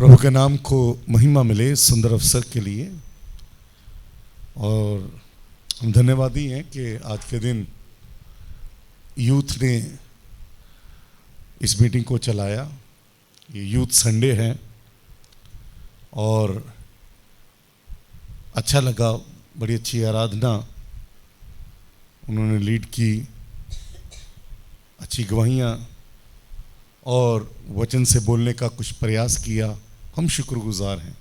प्रभु के नाम को महिमा मिले सुंदर अवसर के लिए। और हम धन्यवादी हैं कि आज के दिन यूथ ने इस मीटिंग को चलाया। ये यूथ संडे है और अच्छा लगा, बड़ी अच्छी आराधना उन्होंने लीड की, अच्छी गवाहियाँ और वचन से बोलने का कुछ प्रयास किया। हम शुक्रगुजार हैं।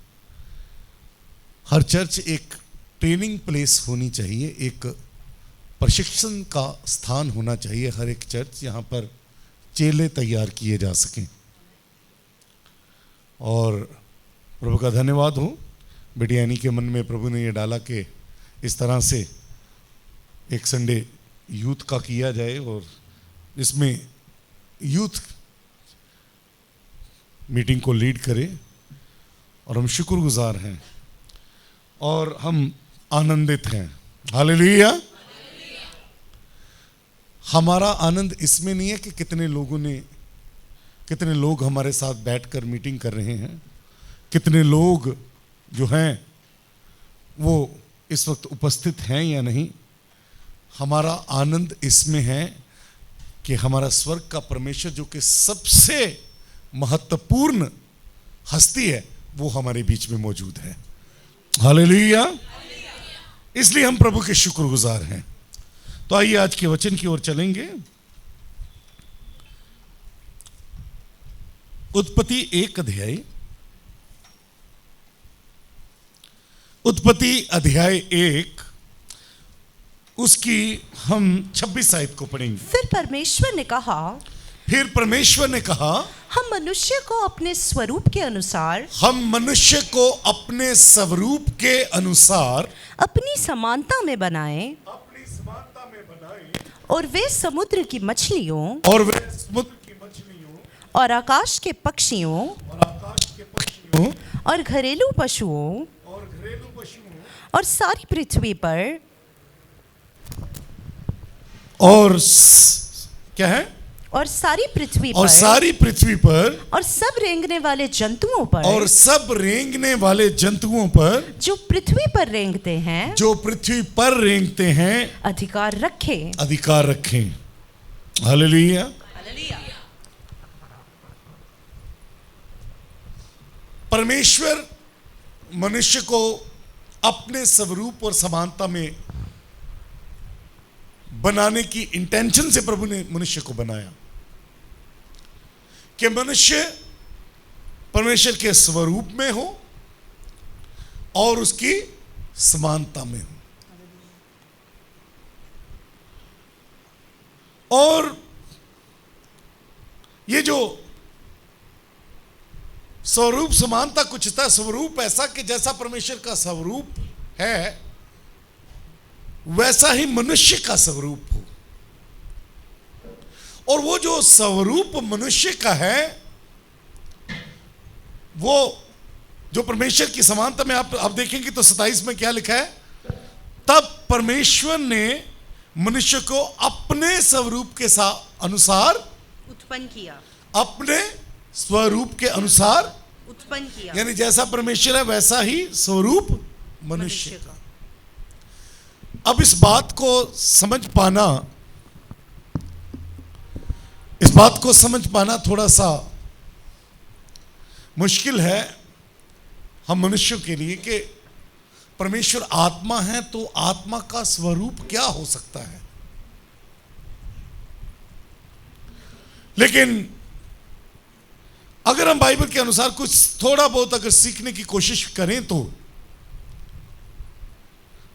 हर चर्च एक ट्रेनिंग प्लेस होनी चाहिए, एक प्रशिक्षण का स्थान होना चाहिए हर एक चर्च, यहाँ पर चेले तैयार किए जा सकें। और प्रभु का धन्यवाद हो, बेटी यानी के मन में प्रभु ने ये डाला कि इस तरह से एक संडे यूथ का किया जाए और इसमें यूथ मीटिंग को लीड करे। और हम शुक्रगुजार हैं और हम आनंदित हैं। हालेलुया। हमारा आनंद इसमें नहीं है कि कितने लोग हमारे साथ बैठकर मीटिंग कर रहे हैं, कितने लोग जो हैं वो इस वक्त उपस्थित हैं या नहीं। हमारा आनंद इसमें है कि हमारा स्वर्ग का परमेश्वर जो कि सबसे महत्वपूर्ण हस्ती है वो हमारे बीच में मौजूद है। हालेलुया। इसलिए हम प्रभु के शुक्रगुजार हैं। तो आइए आज के वचन की ओर चलेंगे। उत्पत्ति 1 अध्याय 1 उसकी हम 26 आयत को पढ़ेंगे। फिर परमेश्वर ने कहा हम मनुष्य को अपने स्वरूप के अनुसार अपनी समानता में बनाएं और वे समुद्र की मछलियों और आकाश के पक्षियों और घरेलू पशुओं और सारी पृथ्वी पर क्या है और सारी पृथ्वी पर और सब रेंगने वाले जंतुओं पर जो पृथ्वी पर रेंगते हैं अधिकार रखें। हालेलुया। परमेश्वर मनुष्य को अपने स्वरूप और समानता में बनाने की इंटेंशन से प्रभु ने मनुष्य को बनाया कि मनुष्य परमेश्वर के स्वरूप में हो और उसकी समानता में हो। और ये जो स्वरूप समानता कुछ था, स्वरूप ऐसा कि जैसा परमेश्वर का स्वरूप है वैसा ही मनुष्य का स्वरूप हो। और वो जो स्वरूप मनुष्य का है वो जो परमेश्वर की समानता में आप देखेंगे तो 27 में क्या लिखा है, तब परमेश्वर ने मनुष्य को अपने स्वरूप के अनुसार उत्पन्न किया। अपने स्वरूप के अनुसार उत्पन्न किया, यानी जैसा परमेश्वर है वैसा ही स्वरूप मनुष्य का। अब इस बात को समझ पाना थोड़ा सा मुश्किल है हम मनुष्यों के लिए कि परमेश्वर आत्मा है तो आत्मा का स्वरूप क्या हो सकता है। लेकिन अगर हम बाइबल के अनुसार कुछ थोड़ा बहुत अगर सीखने की कोशिश करें तो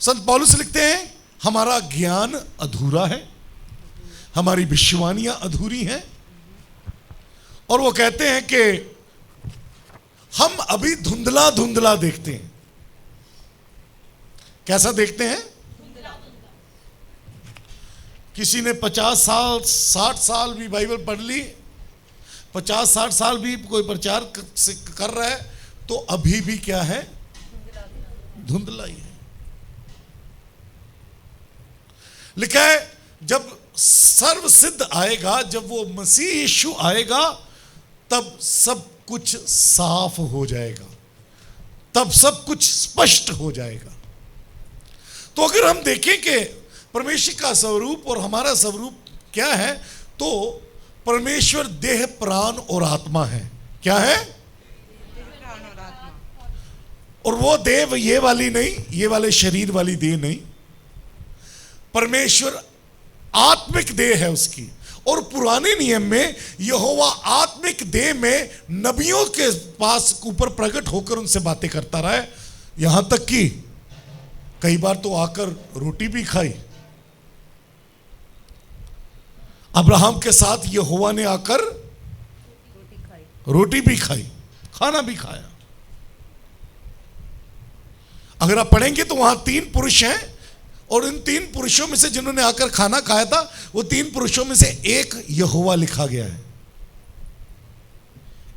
संत पौलुस लिखते हैं हमारा ज्ञान अधूरा है, हमारी भविष्यवाणियां अधूरी हैं। और वो कहते हैं कि हम अभी धुंधला धुंधला देखते हैं। कैसा देखते हैं? किसी ने 50 साल 60 साल भी बाइबल पढ़ ली, 50-60 साल भी कोई प्रचार कर रहा है तो अभी भी क्या है? धुंधला ही है। लिखा है जब सर्व सिद्ध आएगा, जब वो मसीह यीशु आएगा तब सब कुछ साफ हो जाएगा, तब सब कुछ स्पष्ट हो जाएगा। तो अगर हम देखें कि परमेश्वर का स्वरूप और हमारा स्वरूप क्या है, तो परमेश्वर देह, प्राण और आत्मा है। क्या है? और वो देह ये वाली नहीं, ये वाले शरीर वाली देह नहीं, परमेश्वर आत्मिक देह है उसकी। और पुराने नियम में यहोवा आत्मिक देह में नबियों के पास ऊपर प्रकट होकर उनसे बातें करता रहा है, यहां तक कि कई बार तो आकर रोटी भी खाई। अब्राहम के साथ यहोवा ने आकर रोटी भी खाई, खाना भी खाया। अगर आप पढ़ेंगे तो वहां 3 पुरुष हैं, और इन 3 पुरुषों में से जिन्होंने आकर खाना खाया था, वो 3 पुरुषों में से एक यहोवा लिखा गया है।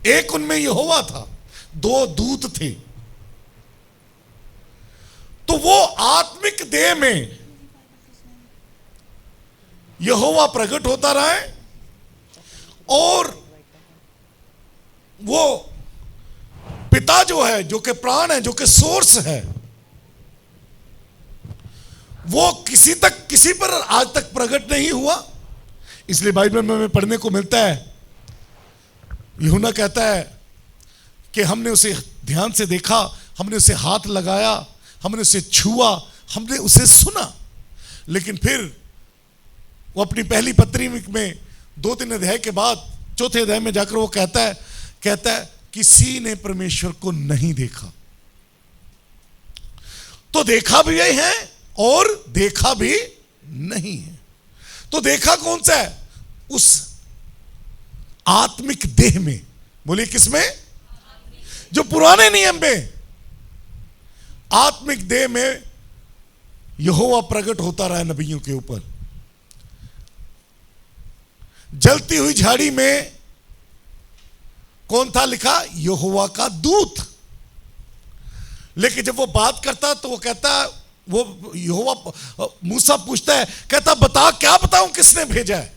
एक उनमें यहोवा था, 2 दूत थे। तो वो आत्मिक देह में यहोवा प्रकट होता रहा है, और वो पिता जो है, जो कि प्राण है, जो कि सोर्स है, वो किसी पर आज तक प्रकट नहीं हुआ। इसलिए बाइबल में हमें पढ़ने को मिलता है, यूहन्ना कहता है कि हमने उसे ध्यान से देखा, हमने उसे हाथ लगाया, हमने उसे छुआ, हमने उसे सुना। लेकिन फिर वो अपनी पहली पत्री में 2-3 अध्याय के बाद 4थे अध्याय में जाकर वो कहता है किसी ने परमेश्वर को नहीं देखा। तो देखा भी यही है और देखा भी नहीं है। तो देखा कौन सा है? उस आत्मिक देह में। बोलिए किसमें? जो पुराने नियम में आत्मिक देह में यहोवा प्रकट होता रहा नबियों के ऊपर। जलती हुई झाड़ी में कौन था लिखा? यहोवा का दूत। लेकिन जब वो बात करता तो वो कहता, वो यहोवा मूसा पूछता है, कहता बता, क्या बताऊं किसने भेजा है?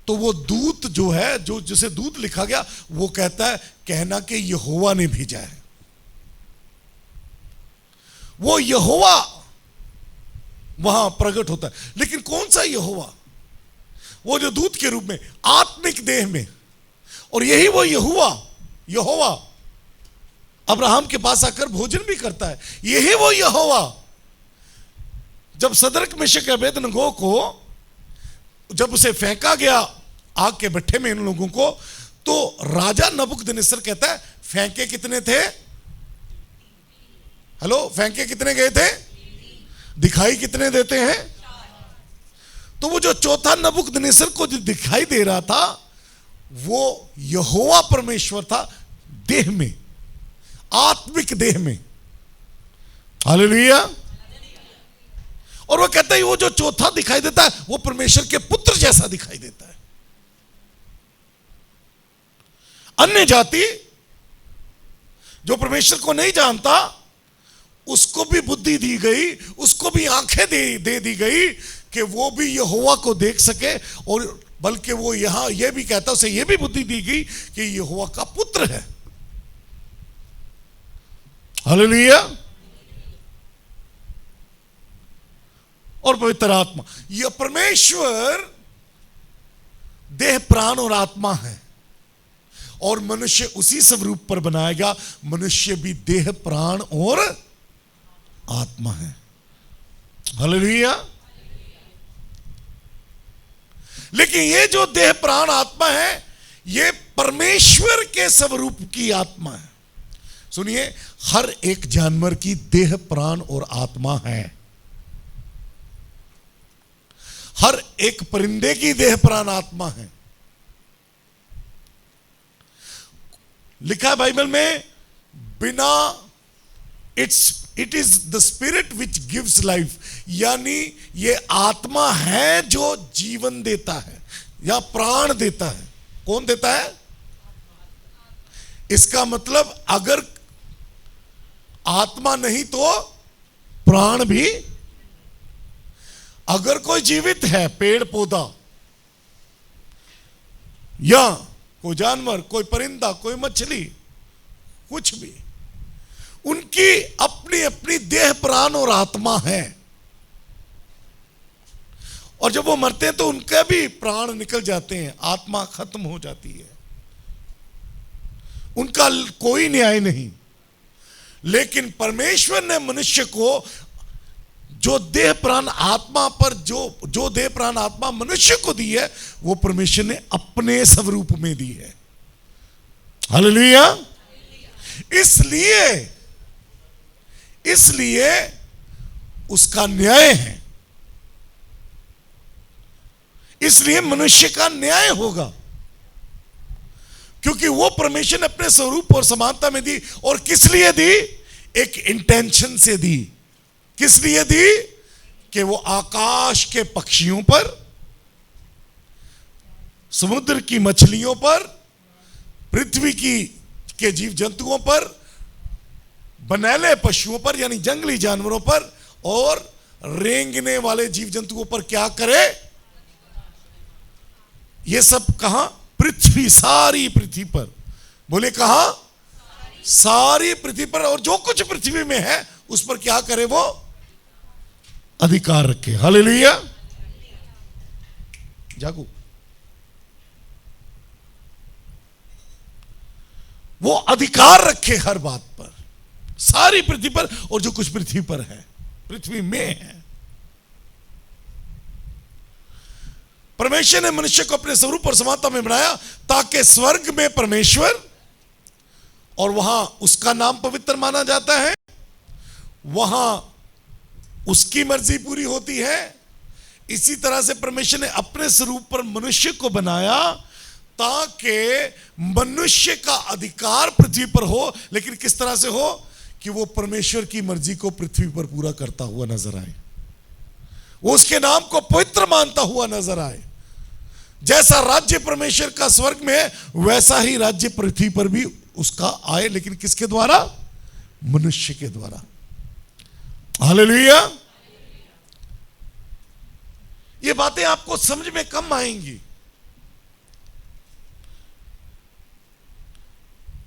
तो वो दूत जो है, जो जिसे दूत लिखा गया, वो कहता है कहना कि यहोवा ने भेजा है। वो यहोवा वहां प्रकट होता है। लेकिन कौन सा यहोवा? वो जो दूत के रूप में आत्मिक देह में। और यही वो यहोवा अब्राहम के पास आकर भोजन भी करता है। यही वो यहोवा जब सदरक मेशक अबेदनगो को जब उसे फेंका गया आग के भट्ठे में, इन लोगों को, तो राजा नबूकदनेस्सर कहता है फेंके कितने थे? हेलो, फेंके कितने गए थे? दिखाई कितने देते हैं? तो वो जो चौथा नबूकदनेस्सर को जो दिखाई दे रहा था, वो यहोवा परमेश्वर था देह में, आत्मिक देह में। हालेलुया। और वो कहता है वो जो चौथा दिखाई देता है वो परमेश्वर के पुत्र जैसा दिखाई देता है। अन्य जाति जो परमेश्वर को नहीं जानता, उसको भी बुद्धि दी गई, उसको भी आंखें दे दी गई कि वो भी यहोवा को देख सके। और बल्कि वो यहां ये भी कहता, उसे ये भी बुद्धि दी गई कि यहोवा का पुत्र है। हालेलुया। और पवित्र आत्मा, यह परमेश्वर देह, प्राण और आत्मा है, और मनुष्य उसी स्वरूप पर बनाएगा। मनुष्य भी देह, प्राण और आत्मा है। हालेलुया। लेकिन ये जो देह, प्राण, आत्मा है, ये परमेश्वर के स्वरूप की आत्मा है। सुनिए, हर एक जानवर की देह, प्राण और आत्मा है। हर एक परिंदे की देह, प्राण, आत्मा है। लिखा है बाइबल में, बिना it is the spirit which gives life, यानी ये आत्मा है जो जीवन देता है या प्राण देता है। कौन देता है? इसका मतलब अगर आत्मा नहीं तो प्राण भी। अगर कोई जीवित है, पेड़ पौधा या कोई जानवर, कोई परिंदा, कोई मछली, कुछ भी, उनकी अपनी अपनी देह, प्राण और आत्मा है। और जब वो मरते हैं तो उनके भी प्राण निकल जाते हैं, आत्मा खत्म हो जाती है, उनका कोई न्याय नहीं। लेकिन परमेश्वर ने मनुष्य को जो देह प्राण आत्मा पर जो देह प्राण आत्मा मनुष्य को दी है, वो परमेश्वर ने अपने स्वरूप में दी है। हालेलुया। इसलिए उसका न्याय है, इसलिए मनुष्य का न्याय होगा, क्योंकि वो परमेश्वर ने अपने स्वरूप और समानता में दी। और किस लिए दी? एक इंटेंशन से दी। किस लिए दी? कि वो आकाश के पक्षियों पर, समुद्र की मछलियों पर, पृथ्वी के जीव जंतुओं पर, बनैले पशुओं पर यानी जंगली जानवरों पर, और रेंगने वाले जीव जंतुओं पर क्या करे? ये सब कहां? पृथ्वी, सारी पृथ्वी पर। बोले कहां? सारी पृथ्वी पर। और जो कुछ पृथ्वी में है उस पर क्या करे? वो अधिकार रखे। हालेलुया। जागो। वो अधिकार रखे हर बात पर, सारी पृथ्वी पर, और जो कुछ पृथ्वी पर है, पृथ्वी में है। परमेश्वर ने मनुष्य को अपने स्वरूप और समानता में बनाया ताकि स्वर्ग में परमेश्वर, और वहां उसका नाम पवित्र माना जाता है, वहां उसकी मर्जी पूरी होती है। इसी तरह से परमेश्वर ने अपने स्वरूप पर मनुष्य को बनाया ताकि मनुष्य का अधिकार पृथ्वी पर हो। लेकिन किस तरह से हो? कि वो परमेश्वर की मर्जी को पृथ्वी पर पूरा करता हुआ नजर आए, वो उसके नाम को पवित्र मानता हुआ नजर आए। जैसा राज्य परमेश्वर का स्वर्ग में है, वैसा ही राज्य पृथ्वी पर भी उसका आए, लेकिन किसके द्वारा? मनुष्य के द्वारा। हालेलुया। ये बातें आपको समझ में कम आएंगी,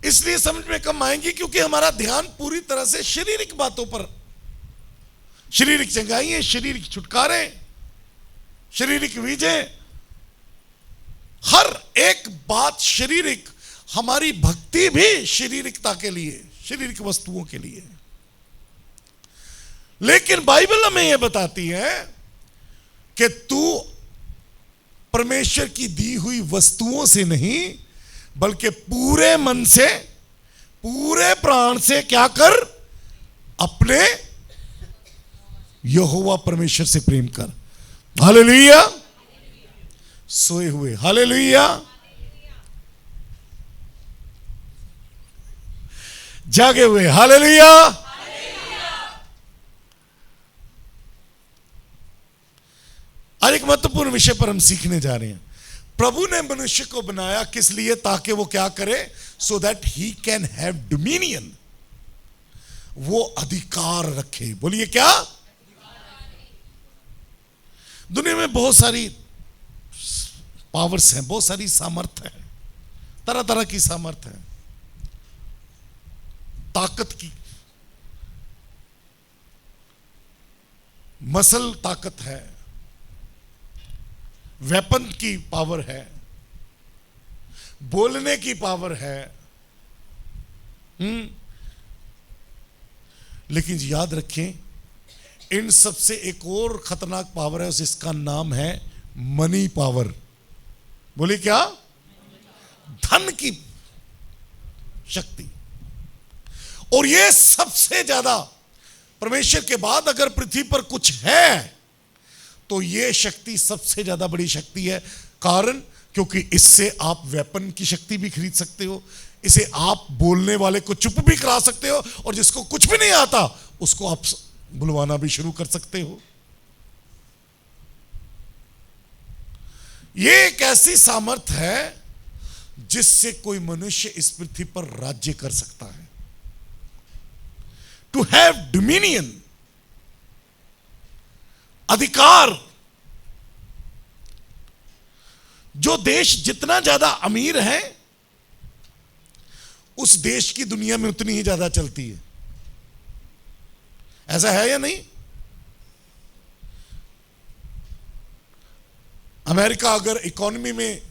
इसलिए समझ में कम आएंगी क्योंकि हमारा ध्यान पूरी तरह से शारीरिक बातों पर, शारीरिक चंगाई, शारीरिक छुटकारे, शारीरिक विजय, हर एक बात शारीरिक। हमारी भक्ति भी शारीरिकता के लिए, शारीरिक वस्तुओं के लिए। लेकिन बाइबल हमें यह बताती है कि तू परमेश्वर की दी हुई वस्तुओं से नहीं, बल्कि पूरे मन से, पूरे प्राण से क्या कर? अपने यहोवा परमेश्वर से प्रेम कर। हालेलुया। सोए हुए, हालेलुया। जागे हुए, हालेलुया। आज एक महत्वपूर्ण विषय पर हम सीखने जा रहे हैं। प्रभु ने मनुष्य को बनाया किस लिए? ताकि वो क्या करे? So that he can have dominion, वो अधिकार रखे। बोलिए क्या? दुनिया में बहुत सारी पावर्स हैं, बहुत सारी सामर्थ्य है, तरह तरह की सामर्थ्य है, ताकत की, मसल ताकत है, वेपन की पावर है, बोलने की पावर है। लेकिन याद रखें, इन सबसे एक और खतरनाक पावर है, जिसका नाम है मनी पावर। बोलिए क्या? धन की शक्ति। और ये सबसे ज्यादा, परमेश्वर के बाद अगर पृथ्वी पर कुछ है तो ये शक्ति सबसे ज्यादा बड़ी शक्ति है। कारण, क्योंकि इससे आप वेपन की शक्ति भी खरीद सकते हो, इसे आप बोलने वाले को चुप भी करा सकते हो, और जिसको कुछ भी नहीं आता उसको आप बुलवाना भी शुरू कर सकते हो। ये एक ऐसी सामर्थ है जिससे कोई मनुष्य इस पृथ्वी पर राज्य कर सकता है। टू हैव डोमिनियन, अधिकार। जो देश जितना ज्यादा अमीर है उस देश की दुनिया में उतनी ही ज्यादा चलती है। ऐसा है या नहीं? अमेरिका अगर इकोनॉमी में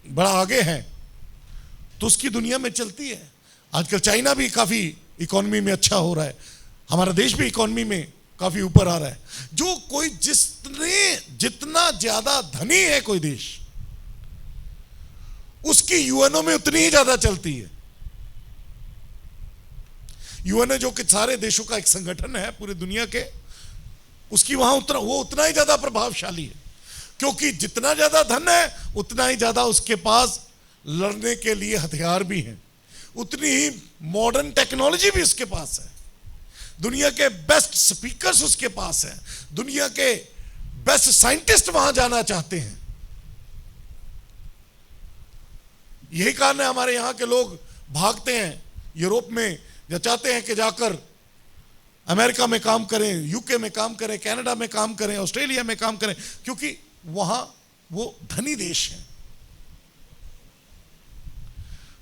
बड़ा आगे है तो उसकी दुनिया में चलती है। आजकल चाइना भी काफी इकोनॉमी में अच्छा हो रहा है, हमारा देश भी इकोनॉमी में काफी ऊपर आ रहा है। जो कोई जितना ज्यादा धनी है कोई देश, उसकी यूएनओ में उतनी ही ज्यादा चलती है। यूएनओ जो कि सारे देशों का एक संगठन है पूरी दुनिया के, उसकी वहां उतना ही ज्यादा प्रभावशाली है, क्योंकि जितना ज्यादा धन है उतना ही ज्यादा उसके पास लड़ने के लिए हथियार भी हैं, उतनी ही मॉडर्न टेक्नोलॉजी भी उसके पास है, दुनिया के बेस्ट स्पीकर्स उसके पास है, दुनिया के बेस्ट साइंटिस्ट वहां जाना चाहते हैं। यही कारण है हमारे यहां के लोग भागते हैं यूरोप में, या चाहते हैं कि जाकर अमेरिका में काम करें, यूके में काम करें, कनाडा में काम करें, ऑस्ट्रेलिया में काम करें, क्योंकि वहां वो धनी देश है।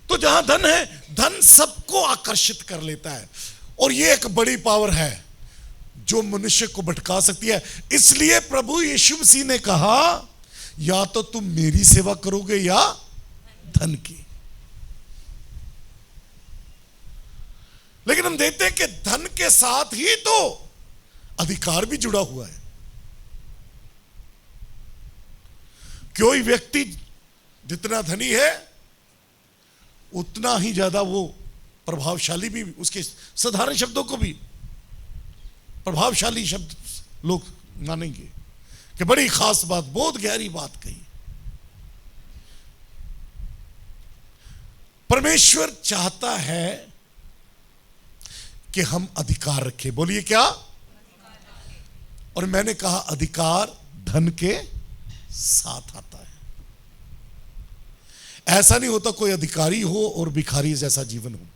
तो जहां धन है, धन सबको आकर्षित कर लेता है, और ये एक बड़ी पावर है जो मनुष्य को भटका सकती है। इसलिए प्रभु यीशु मसीह ने कहा, या तो तुम मेरी सेवा करोगे या धन की। लेकिन हम देखते हैं कि धन के साथ ही तो अधिकार भी जुड़ा हुआ है। कोई व्यक्ति जितना धनी है उतना ही ज्यादा वो प्रभावशाली भी, उसके साधारण शब्दों को भी प्रभावशाली शब्द लोग मानेंगे कि बड़ी खास बात, बहुत गहरी बात कही। परमेश्वर चाहता है कि हम अधिकार रखें। बोलिए क्या? और मैंने कहा अधिकार धन के साथ आता है। ऐसा नहीं होता कोई अधिकारी हो और भिखारी जैसा जीवन हो,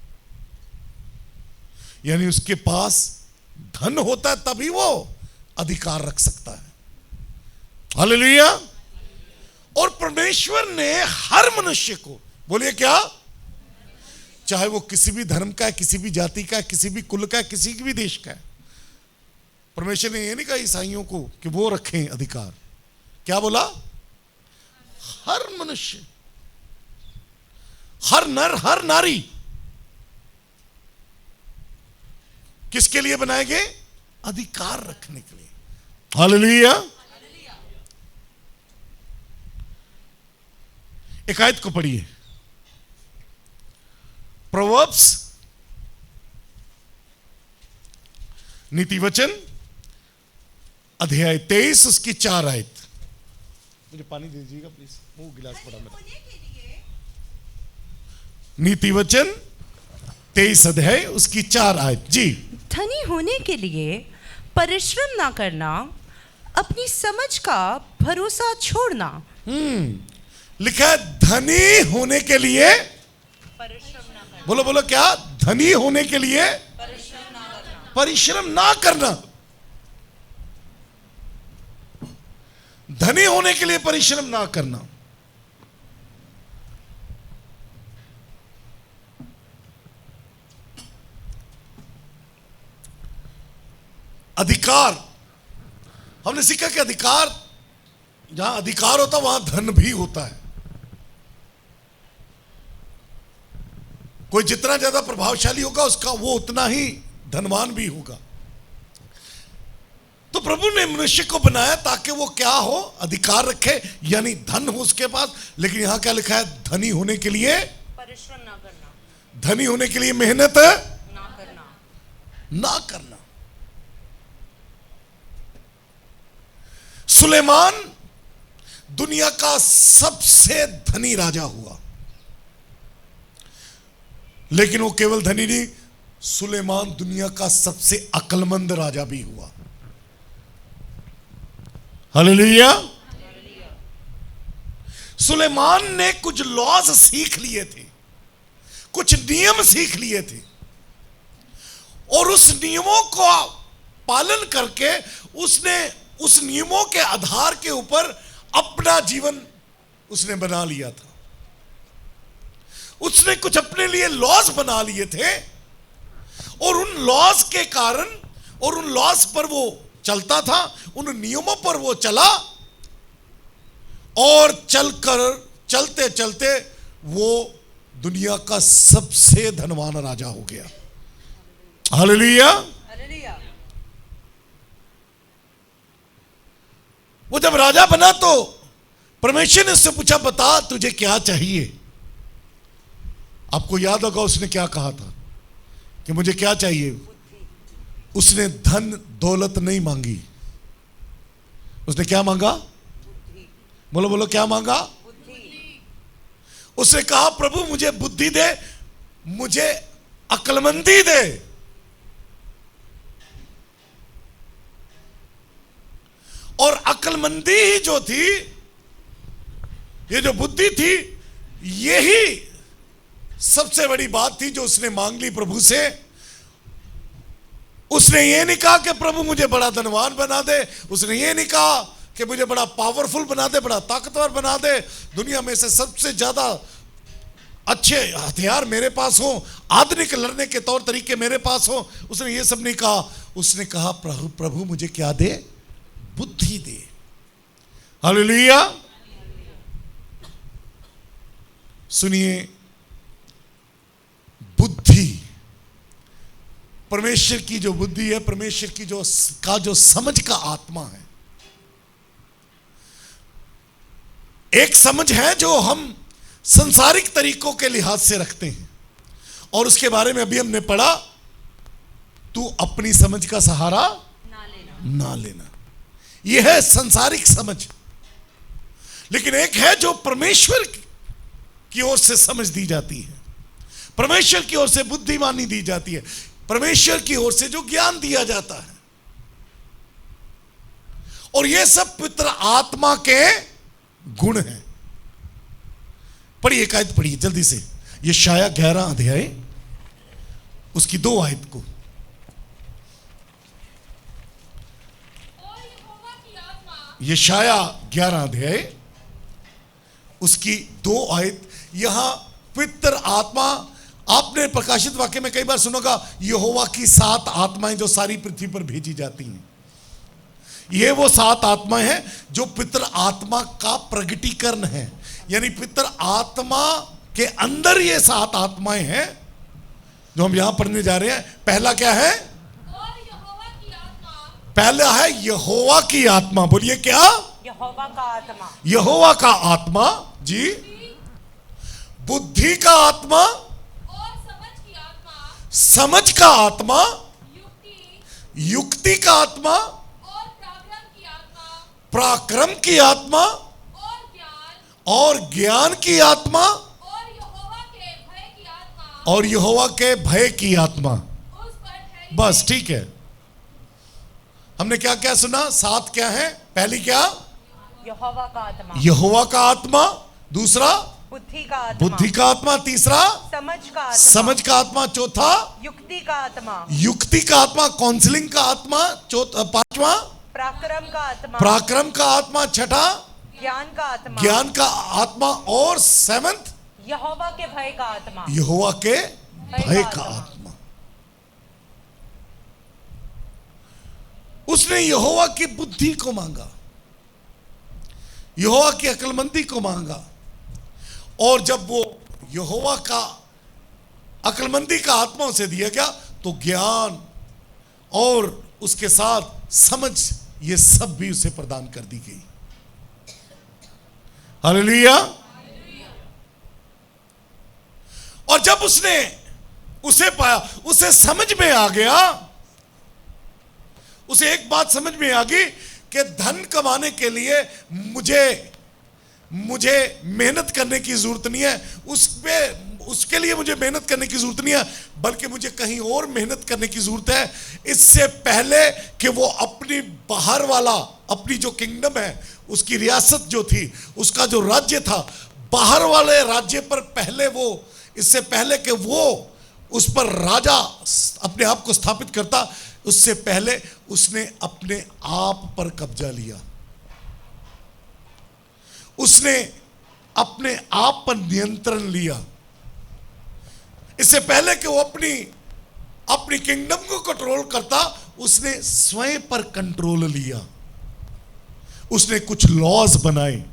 यानी उसके पास धन होता है तभी वो अधिकार रख सकता है। हालेलुया। और परमेश्वर ने हर मनुष्य को, बोलिए क्या, चाहे वो किसी भी धर्म का है, किसी भी जाति का है, किसी भी कुल का है, किसी भी देश का है, परमेश्वर ने ये नहीं कहा ईसाइयों को कि वो रखें अधिकार। क्या बोला? हर मनुष्य, हर नर, हर नारी किसके लिए बनाए गए? अधिकार रखने के लिए। हालेलुया। एक आयत को पढ़िए, प्रोवर्ब्स नीति वचन अध्याय 23 उसकी 4 आयत। मुझे पानी दे दीजिएगा प्लीज, मुंह गिलास पड़ा मेरा। नीति वचन 23 अध्याय उसकी 4 आयत जी। धनी होने के लिए परिश्रम ना करना, अपनी समझ का भरोसा छोड़ना। लिखा है धनी होने के लिए परिश्रम ना करना। बोलो बोलो क्या? धनी होने के लिए परिश्रम ना करना। धनी होने के लिए परिश्रम ना करना। अधिकार, हमने सीखा कि अधिकार, जहां अधिकार होता वहां धन भी होता है। कोई जितना ज्यादा प्रभावशाली होगा उसका वो उतना ही धनवान भी होगा। तो प्रभु ने मनुष्य को बनाया ताकि वो क्या हो? अधिकार रखे, यानी धन हो उसके पास। लेकिन यहां क्या लिखा है? धनी होने के लिए परिश्रम ना करना, धनी होने के लिए मेहनत ना करना। सुलेमान दुनिया का सबसे धनी राजा हुआ, लेकिन वो केवल धनी नहीं, सुलेमान दुनिया का सबसे अक्लमंद राजा भी हुआ। हालेलुया। सुलेमान ने कुछ लॉज सीख लिए थे, कुछ नियम सीख लिए थे, और उस नियमों को पालन करके उसने उस नियमों के आधार के ऊपर अपना जीवन उसने बना लिया था। उसने कुछ अपने लिए लॉज बना लिए थे और उन लॉज के कारण और उन लॉज पर वो चलता था, उन नियमों पर वो चला और चलते चलते वो दुनिया का सबसे धनवान राजा हो गया। हालेलुया। वो जब राजा बना तो परमेश्वर ने उससे पूछा, बता तुझे क्या चाहिए। आपको याद होगा उसने क्या कहा था कि मुझे क्या चाहिए। उसने धन दौलत नहीं मांगी, उसने क्या मांगा? बोलो बोलो, क्या मांगा? उसने कहा, प्रभु मुझे बुद्धि दे, मुझे अक्लमंदी दे। और अक्लमंदी ही जो थी, ये जो बुद्धि थी, यही सबसे बड़ी बात थी जो उसने मांग ली प्रभु से। उसने ये नहीं कहा कि प्रभु मुझे बड़ा धनवान बना दे, उसने ये नहीं कहा कि मुझे बड़ा पावरफुल बना दे, बड़ा ताकतवर बना दे, दुनिया में से सबसे ज्यादा अच्छे हथियार मेरे पास हो, आधुनिक लड़ने के तौर तरीके मेरे पास हो। उसने ये सब नहीं कहा। उसने कहा, प्रभु मुझे क्या दे? बुद्धि दे। हालेलुया। सुनिए, बुद्धि, परमेश्वर की जो बुद्धि है, परमेश्वर की जो समझ का आत्मा है, एक समझ है जो हम संसारिक तरीकों के लिहाज से रखते हैं और उसके बारे में अभी हमने पढ़ा, तू अपनी समझ का सहारा ना लेना। यह है संसारिक समझ। लेकिन एक है जो परमेश्वर की ओर से समझ दी जाती है, परमेश्वर की ओर से बुद्धिमानी दी जाती है, परमेश्वर की ओर से जो ज्ञान दिया जाता है। और यह सब पवित्र आत्मा के गुण हैं। पढ़िए, एक आयत पढ़िए जल्दी से, यशायाह 11 अध्याय उसकी 2 आयत को। यशायाह 11 अध्याय उसकी 2 आयत। यहां पवित्र आत्मा, आपने प्रकाशित वाक्य में कई बार सुनोगा, यहोवा की 7 आत्माएं जो सारी पृथ्वी पर भेजी जाती हैं। ये वो 7 आत्माएं हैं जो पितर आत्मा का प्रगटीकरण है। यानी पितर आत्मा के अंदर ये 7 आत्माएं हैं जो हम यहां पढ़ने जा रहे हैं। पहला क्या है? पहला है यहोवा की आत्मा। बोलिए क्या? यहोवा का आत्मा। यहोवा का आत्मा जी, बुद्धि का आत्मा और समझ का आत्मा, युक्ति का आत्मा, और पराक्रम की आत्मा और ज्ञान की आत्मा और यहोवा के भय की आत्मा। उस पर ठहरी। बस ठीक है। हमने क्या क्या सुना? 7 क्या है? पहली क्या? यहोवा का आत्मा। यहोवा का आत्मा। दूसरा बुद्धि का आत्मा। बुद्धि का आत्मा। तीसरा समझ का आत्मा। समझ का आत्मा। चौथा युक्ति का आत्मा। युक्ति का आत्मा, काउंसलिंग का आत्मा। पांचवा पराक्रम का आत्मा। पराक्रम का आत्मा। छठा ज्ञान का आत्मा। ज्ञान का आत्मा। और 7th यहोवा के भय का आत्मा। यहोवा के भय का आत्मा। उसने यहोवा की बुद्धि को मांगा, यहोवा की अक्लमंदी को मांगा। और जब वो यहोवा का अक्लमंदी का आत्मा उसे दिया गया तो ज्ञान और उसके साथ समझ, ये सब भी उसे प्रदान कर दी गई। हालेलुया। और जब उसने उसे पाया, उसे समझ में आ गया, उसे एक बात समझ में आ गई कि धन कमाने के लिए मुझे मेहनत करने की जरूरत नहीं है, उसके लिए मुझे मेहनत करने की जरूरत नहीं है, बल्कि मुझे कहीं और मेहनत करने की जरूरत है। इससे पहले कि वो अपनी बाहर वाला, अपनी जो किंगडम है, उसकी रियासत जो थी, उसका जो राज्य था, बाहर वाले राज्य पर पहले वो, इससे पहले कि वो उस पर राजा अपने आप को स्थापित करता, उससे पहले उसने अपने आप पर कब्जा लिया। उसने अपने आप पर नियंत्रण लिया। इससे पहले कि वो अपनी अपनी किंगडम को कंट्रोल करता, उसने स्वयं पर कंट्रोल लिया। उसने कुछ लॉज बनाए,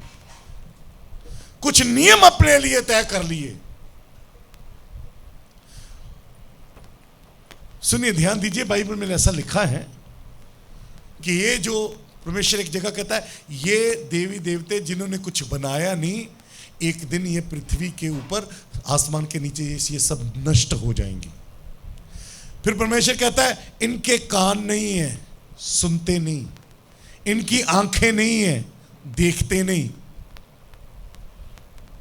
कुछ नियम अपने लिए तय कर लिए। सुनिए, ध्यान दीजिए, बाइबल में ऐसा लिखा है कि ये जो परमेश्वर एक जगह कहता है, ये देवी देवते जिन्होंने कुछ बनाया नहीं, एक दिन ये पृथ्वी के ऊपर आसमान के नीचे ये सब नष्ट हो जाएंगे। फिर परमेश्वर कहता है, इनके कान नहीं है, सुनते नहीं, इनकी आंखें नहीं है, देखते नहीं।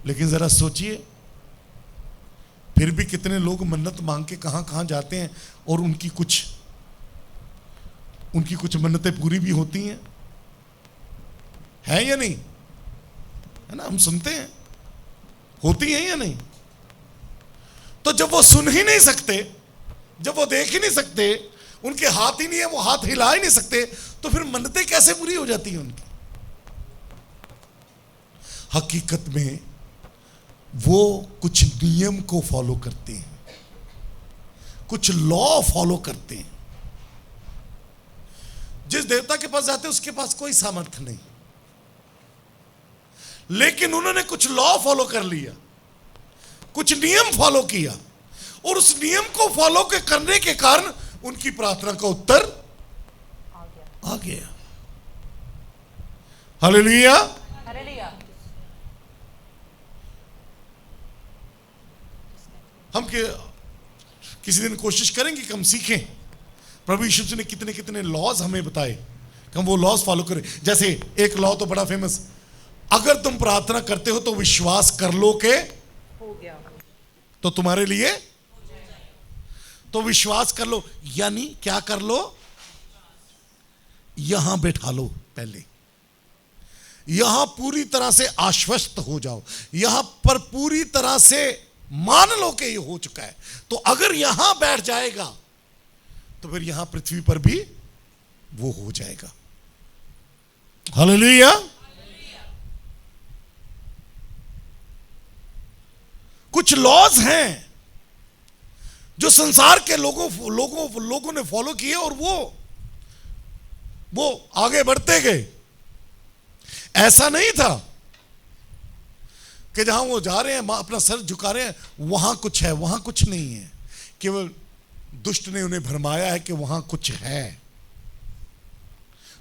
लेकिन जरा सोचिए, फिर भी कितने लोग मन्नत मांग के कहां कहां जाते हैं और उनकी कुछ मन्नतें पूरी भी होती हैं, है या नहीं? है ना, हम सुनते हैं, होती हैं या नहीं? तो जब वो सुन ही नहीं सकते, जब वो देख ही नहीं सकते, उनके हाथ ही नहीं है, वो हाथ हिला ही नहीं सकते, तो फिर मन्नतें कैसे पूरी हो जाती हैं उनकी? हकीकत में वो कुछ नियम को फॉलो करते हैं, कुछ लॉ फॉलो करते हैं। जिस देवता के पास जाते हैं उसके पास कोई सामर्थ्य नहीं, लेकिन उन्होंने कुछ लॉ फॉलो कर लिया, कुछ नियम फॉलो किया, और उस नियम को फॉलो करने के कारण उनकी प्रार्थना का उत्तर आ गया। हालेलुया। हम किसी दिन कोशिश करेंगे कि हम सीखें प्रभु यीशु मसीह ने कितने कितने लॉज हमें बताए कि हम वो लॉज फॉलो करें। जैसे एक लॉ तो बड़ा फेमस, अगर तुम प्रार्थना करते हो तो विश्वास कर लो के हो गया, तो तुम्हारे लिए, तो विश्वास कर लो, यानी क्या कर लो? यहां बैठा लो, पहले यहां पूरी तरह से आश्वस्त हो जाओ, यहां पर पूरी तरह से मान लो कि ये हो चुका है। तो अगर यहां बैठ जाएगा तो फिर यहां पृथ्वी पर भी वो हो जाएगा। हालेलुया। कुछ लॉज हैं जो संसार के लोगों ने फॉलो किए और वो आगे बढ़ते गए। ऐसा नहीं था कि जहां वो जा रहे हैं अपना सर झुका रहे हैं वहां कुछ है, वहां कुछ नहीं है। केवल दुष्ट ने उन्हें भरमाया है कि वहां कुछ है,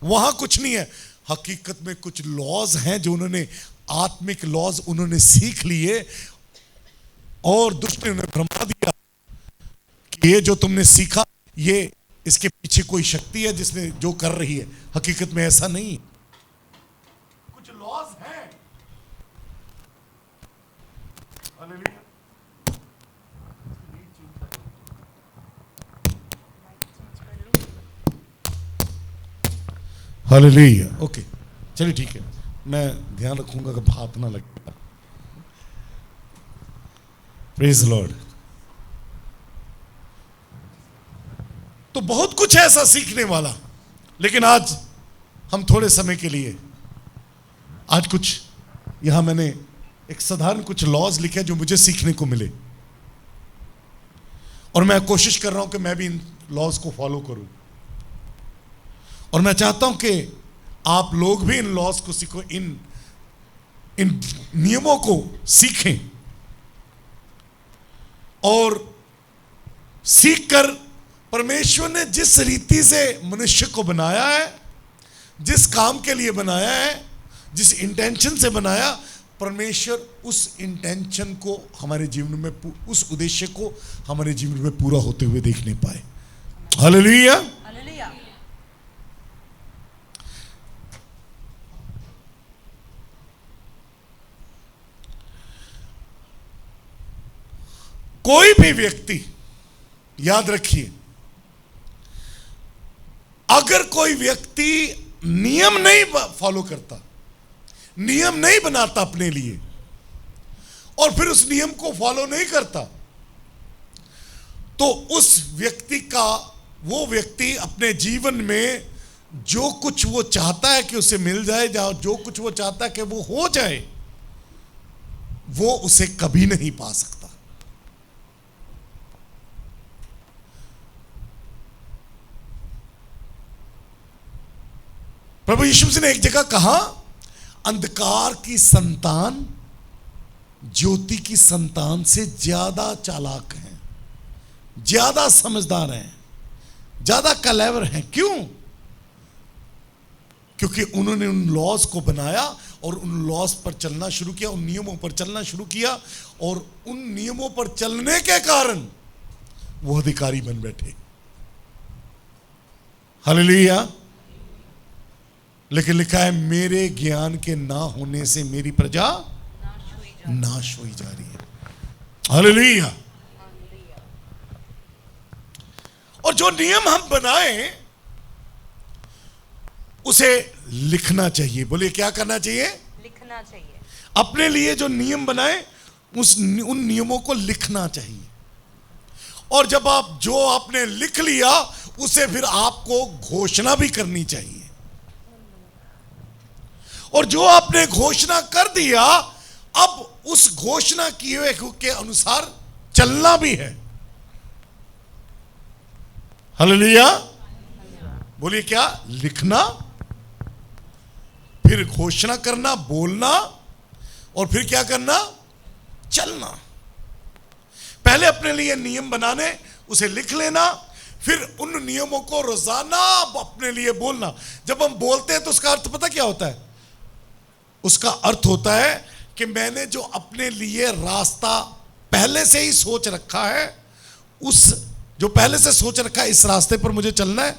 वहां कुछ नहीं है। हकीकत में कुछ लॉज हैं जो उन्होंने, आत्मिक लॉज उन्होंने सीख लिए, और दुष्ट ने उन्हें भरमा दिया कि ये जो तुमने सीखा, ये इसके पीछे कोई शक्ति है जिसने जो कर रही है। हकीकत में ऐसा नहीं, कुछ लॉज हैं। हालेलुया। ओके, चलिए ठीक है, मैं ध्यान रखूंगा कि हाथ ना लगे। Praise Lord. तो बहुत कुछ है ऐसा सीखने वाला, लेकिन आज हम थोड़े समय के लिए, आज कुछ यहां मैंने एक साधारण कुछ लॉज लिखे जो मुझे सीखने को मिले, और मैं कोशिश कर रहा हूं कि मैं भी इन लॉज को फॉलो करूं, और मैं चाहता हूं कि आप लोग भी इन लॉज को सीखो, इन नियमों को सीखें, और सीखकर परमेश्वर ने जिस रीति से मनुष्य को बनाया है, जिस काम के लिए बनाया है, जिस इंटेंशन से बनाया, परमेश्वर उस इंटेंशन को हमारे जीवन में, उस उद्देश्य को हमारे जीवन में पूरा होते हुए देखने पाए। हालेलुया। हालेलुया। कोई भी व्यक्ति, याद रखिए, अगर कोई व्यक्ति नियम नहीं फॉलो करता, नियम नहीं बनाता अपने लिए, और फिर उस नियम को फॉलो नहीं करता, तो उस व्यक्ति का, वो व्यक्ति अपने जीवन में जो कुछ वो चाहता है कि उसे मिल जाए, जो कुछ वो चाहता है कि वो हो जाए, वो उसे कभी नहीं पा सकता। प्रभु यीशु मसीह ने एक जगह कहा, अंधकार की संतान ज्योति की संतान से ज्यादा चालाक हैं, ज्यादा समझदार हैं, ज्यादा कलेवर हैं। क्यों? क्योंकि उन्होंने उन लॉज को बनाया और उन लॉज पर चलना शुरू किया, उन नियमों पर चलना शुरू किया, और उन नियमों पर चलने के कारण वो अधिकारी बन बैठे। हालेलुया। लेकिन लिखा है, मेरे ज्ञान के ना होने से मेरी प्रजा नाश हुई जा रही है। हालेलुया। और जो नियम हम बनाए उसे लिखना चाहिए। बोलिए, क्या करना चाहिए? लिखना चाहिए। अपने लिए जो नियम बनाए उन नियमों को लिखना चाहिए। और जब आप जो आपने लिख लिया उसे फिर आपको घोषणा भी करनी चाहिए। और जो आपने घोषणा कर दिया, अब उस घोषणा किए हुए के अनुसार चलना भी है। हालेलुया। बोलिए, क्या? लिखना, फिर घोषणा करना, बोलना, और फिर क्या करना? चलना। पहले अपने लिए नियम बनाने, उसे लिख लेना, फिर उन नियमों को रोजाना अपने लिए बोलना। जब हम बोलते हैं तो उसका अर्थ पता क्या होता है? उसका अर्थ होता है कि मैंने जो अपने लिए रास्ता पहले से ही सोच रखा है, उस जो पहले से सोच रखा है इस रास्ते पर मुझे चलना है,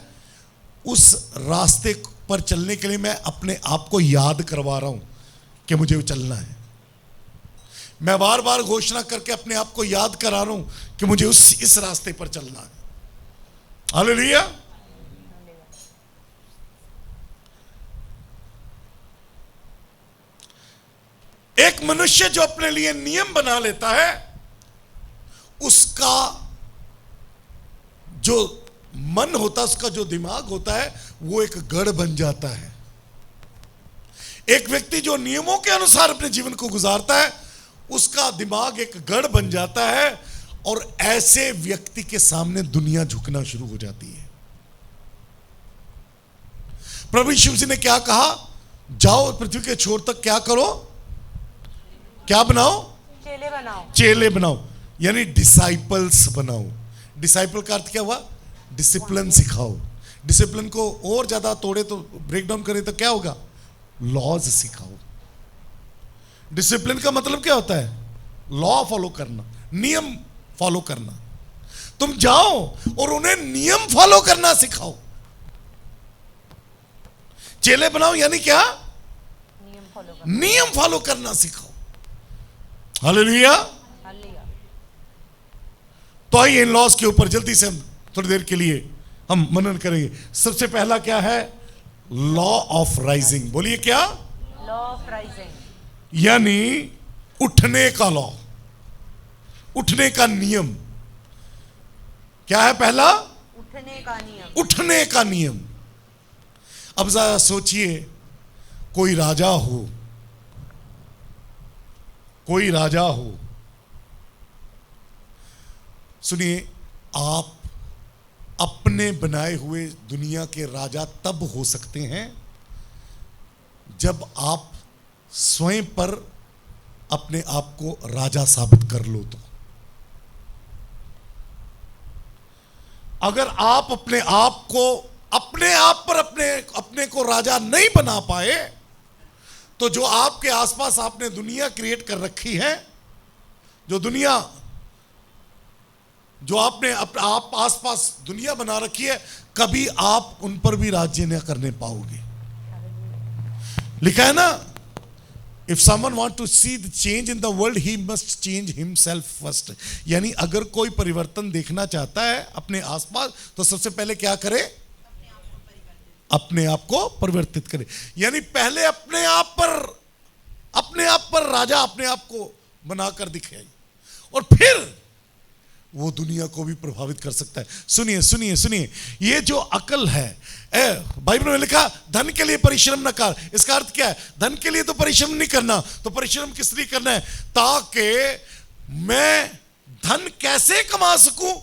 उस रास्ते पर चलने के लिए मैं अपने आप को याद करवा रहा हूं कि मुझे चलना है। मैं बार बार घोषणा करके अपने आप को याद करा रहा हूं कि मुझे इस रास्ते पर चलना है। हालेलुया। एक मनुष्य जो अपने लिए नियम बना लेता है, उसका जो मन होता है, उसका जो दिमाग होता है, वो एक गढ़ बन जाता है। एक व्यक्ति जो नियमों के अनुसार अपने जीवन को गुजारता है, उसका दिमाग एक गढ़ बन जाता है, और ऐसे व्यक्ति के सामने दुनिया झुकना शुरू हो जाती है। प्रभु यीशु मसीह ने क्या कहा? जाओ पृथ्वी के छोर तक, क्या करो? क्या बनाओ? चेले बनाओ। चेले बनाओ, यानी डिसाइपल्स बनाओ। डिसाइपल का अर्थ क्या हुआ? डिसिप्लिन सिखाओ। डिसिप्लिन को और ज्यादा तोड़े तो, ब्रेक डाउन करें तो क्या होगा? लॉज सिखाओ। डिसिप्लिन का मतलब क्या होता है? लॉ फॉलो करना, नियम फॉलो करना। तुम जाओ और उन्हें नियम फॉलो करना सिखाओ। चेले बनाओ यानी क्या? नियम फॉलो करना सिखाओ। हालेलुया। तो आइए इन लॉज के ऊपर जल्दी से हम थोड़ी देर के लिए हम मनन करेंगे। सबसे पहला क्या है? Law of rising. बोलिए, क्या? लॉ ऑफ राइजिंग, यानी उठने का लॉ, उठने का नियम। क्या है पहला? उठने का नियम। उठने का नियम। अब जरा सोचिए, कोई राजा हो, कोई राजा हो। सुनिए, आप अपने बनाए हुए दुनिया के राजा तब हो सकते हैं जब आप स्वयं पर अपने आप को राजा साबित कर लो। तो अगर आप अपने आप पर अपने को राजा नहीं बना पाए, तो जो आपके आसपास आपने दुनिया क्रिएट कर रखी है, जो दुनिया जो आपने आप आसपास दुनिया बना रखी है, कभी आप उन पर भी राज्य न करने पाओगे। लिखा है ना, if someone want to see the change in the world, he must change himself first. यानी अगर कोई परिवर्तन देखना चाहता है अपने आसपास, तो सबसे पहले क्या करे? अपने आप को परिवर्तित करे। यानी पहले अपने आप पर राजा अपने आप को बनाकर दिखाए, और फिर वो दुनिया को भी प्रभावित कर सकता है। सुनिए सुनिए सुनिए, ये जो अकल है, बाइबल में लिखा धन के लिए परिश्रम न कर। इसका अर्थ क्या है? धन के लिए तो परिश्रम नहीं करना, तो परिश्रम किस लिए करना है? ताकि मैं धन कैसे कमा सकूं,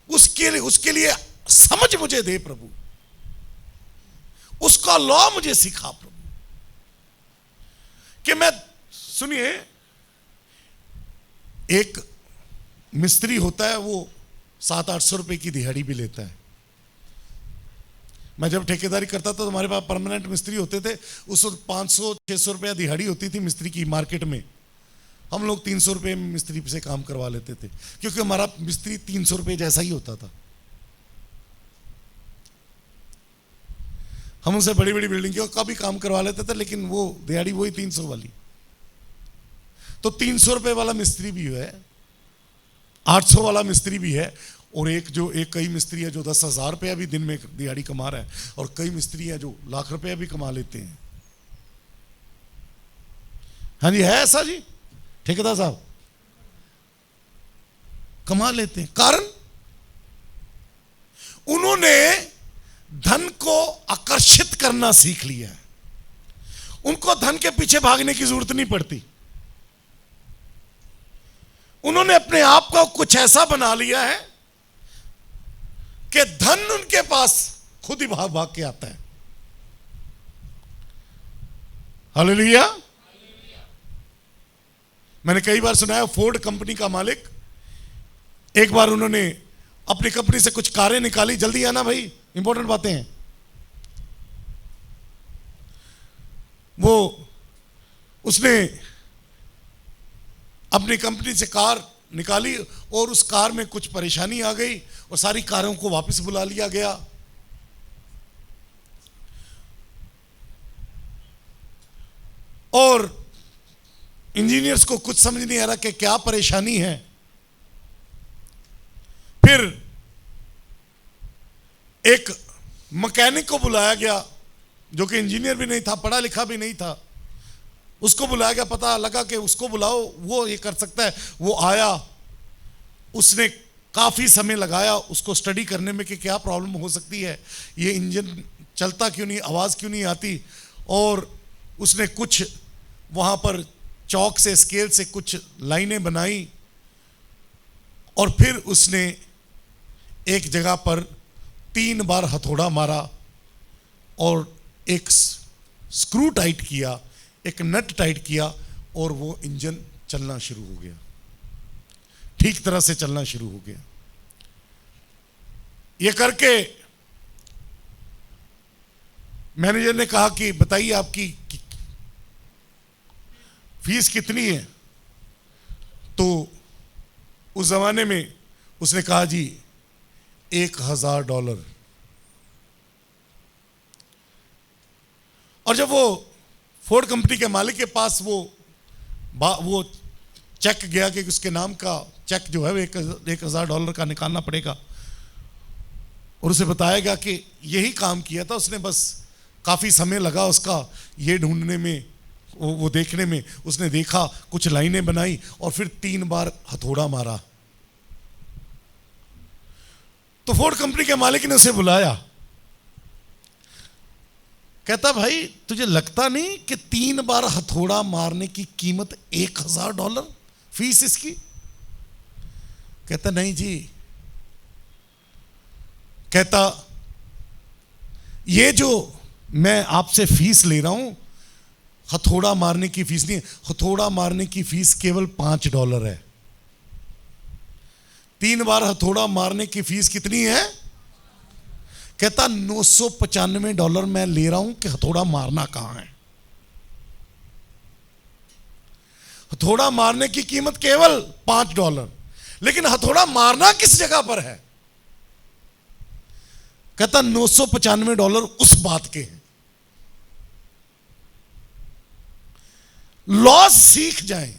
उसके लिए समझ मुझे दे प्रभु। उसका लॉ मुझे सिखा प्रभु, कि मैं, सुनिए, एक मिस्त्री होता है, वो 700-800 रुपए की दिहाड़ी भी लेता है। मैं जब ठेकेदारी करता था तो हमारे पास परमानेंट मिस्त्री होते थे, उस वक्त 500-600 रुपया दिहाड़ी होती थी मिस्त्री की मार्केट में। हम लोग 300 रुपये में मिस्त्री से काम करवा लेते थे, क्योंकि हमारा मिस्त्री 300 रुपये जैसा ही होता था। हम उनसे बड़ी बड़ी बिल्डिंग का भी काम करवा लेते थे, लेकिन वो दिहाड़ी वही 300 वाली। तो 300 रुपये वाला मिस्त्री भी है, 800 वाला मिस्त्री भी है, और कई मिस्त्री है जो 10,000 रुपया भी दिन में दिहाड़ी कमा रहा है, और कई मिस्त्री है जो लाख रुपया भी कमा लेते हैं। हाँ जी, है ऐसा जी, ठेकेदार साहब कमा लेते हैं। कारण उन्होंने धन को आकर्षित करना सीख लिया है। उनको धन के पीछे भागने की जरूरत नहीं पड़ती। उन्होंने अपने आप को कुछ ऐसा बना लिया है कि धन उनके पास खुद ही भाग भाग के आता है। हालेलुया। मैंने कई बार सुना है, फोर्ड कंपनी का मालिक, एक बार उन्होंने अपनी कंपनी से कुछ कारें निकाली। जल्दी आना भाई, इंपॉर्टेंट बातें हैं। उसने अपनी कंपनी से कार निकाली और उस कार में कुछ परेशानी आ गई और सारी कारों को वापस बुला लिया गया। और इंजीनियर्स को कुछ समझ नहीं आ रहा कि क्या परेशानी है। फिर एक मैकेनिक को बुलाया गया, जो कि इंजीनियर भी नहीं था, पढ़ा लिखा भी नहीं था। उसको बुलाया गया, पता लगा कि उसको बुलाओ, वो ये कर सकता है। वो आया, उसने काफ़ी समय लगाया उसको स्टडी करने में कि क्या प्रॉब्लम हो सकती है, ये इंजन चलता क्यों नहीं, आवाज़ क्यों नहीं आती। और उसने कुछ वहाँ पर चौक से, स्केल से कुछ लाइनें बनाई, और फिर उसने एक जगह पर 3 बार हथौड़ा मारा और एक स्क्रू टाइट किया, एक नट टाइट किया, और वो इंजन चलना शुरू हो गया, ठीक तरह से चलना शुरू हो गया। ये करके मैनेजर ने कहा कि बताइए आपकी फीस कितनी है। तो उस जमाने में उसने कहा जी $1,000। और जब वो फोर्ड कंपनी के मालिक के पास वो चेक गया कि उसके नाम का चेक जो है वो $1,000 का निकालना पड़ेगा, और उसे बताया गया कि यही काम किया था उसने, बस काफ़ी समय लगा उसका ये ढूंढने में, वो देखने में। उसने देखा, कुछ लाइनें बनाई और फिर 3 बार हथौड़ा मारा। तो फोर्ड कंपनी के मालिक ने उसे बुलाया, कहता भाई तुझे लगता नहीं कि 3 बार हथौड़ा मारने की कीमत $1,000 फीस इसकी? कहता नहीं जी। कहता ये जो मैं आपसे फीस ले रहा हूं, हथौड़ा मारने की फीस नहीं है, हथौड़ा मारने की फीस केवल $5 है। 3 बार हथौड़ा मारने की फीस कितनी है? कहता $995 मैं ले रहा हूं कि हथौड़ा मारना कहां है। हथौड़ा मारने की कीमत केवल $5, लेकिन हथौड़ा मारना किस जगह पर है? कहता $995 उस बात के हैं। लॉस सीख जाएं,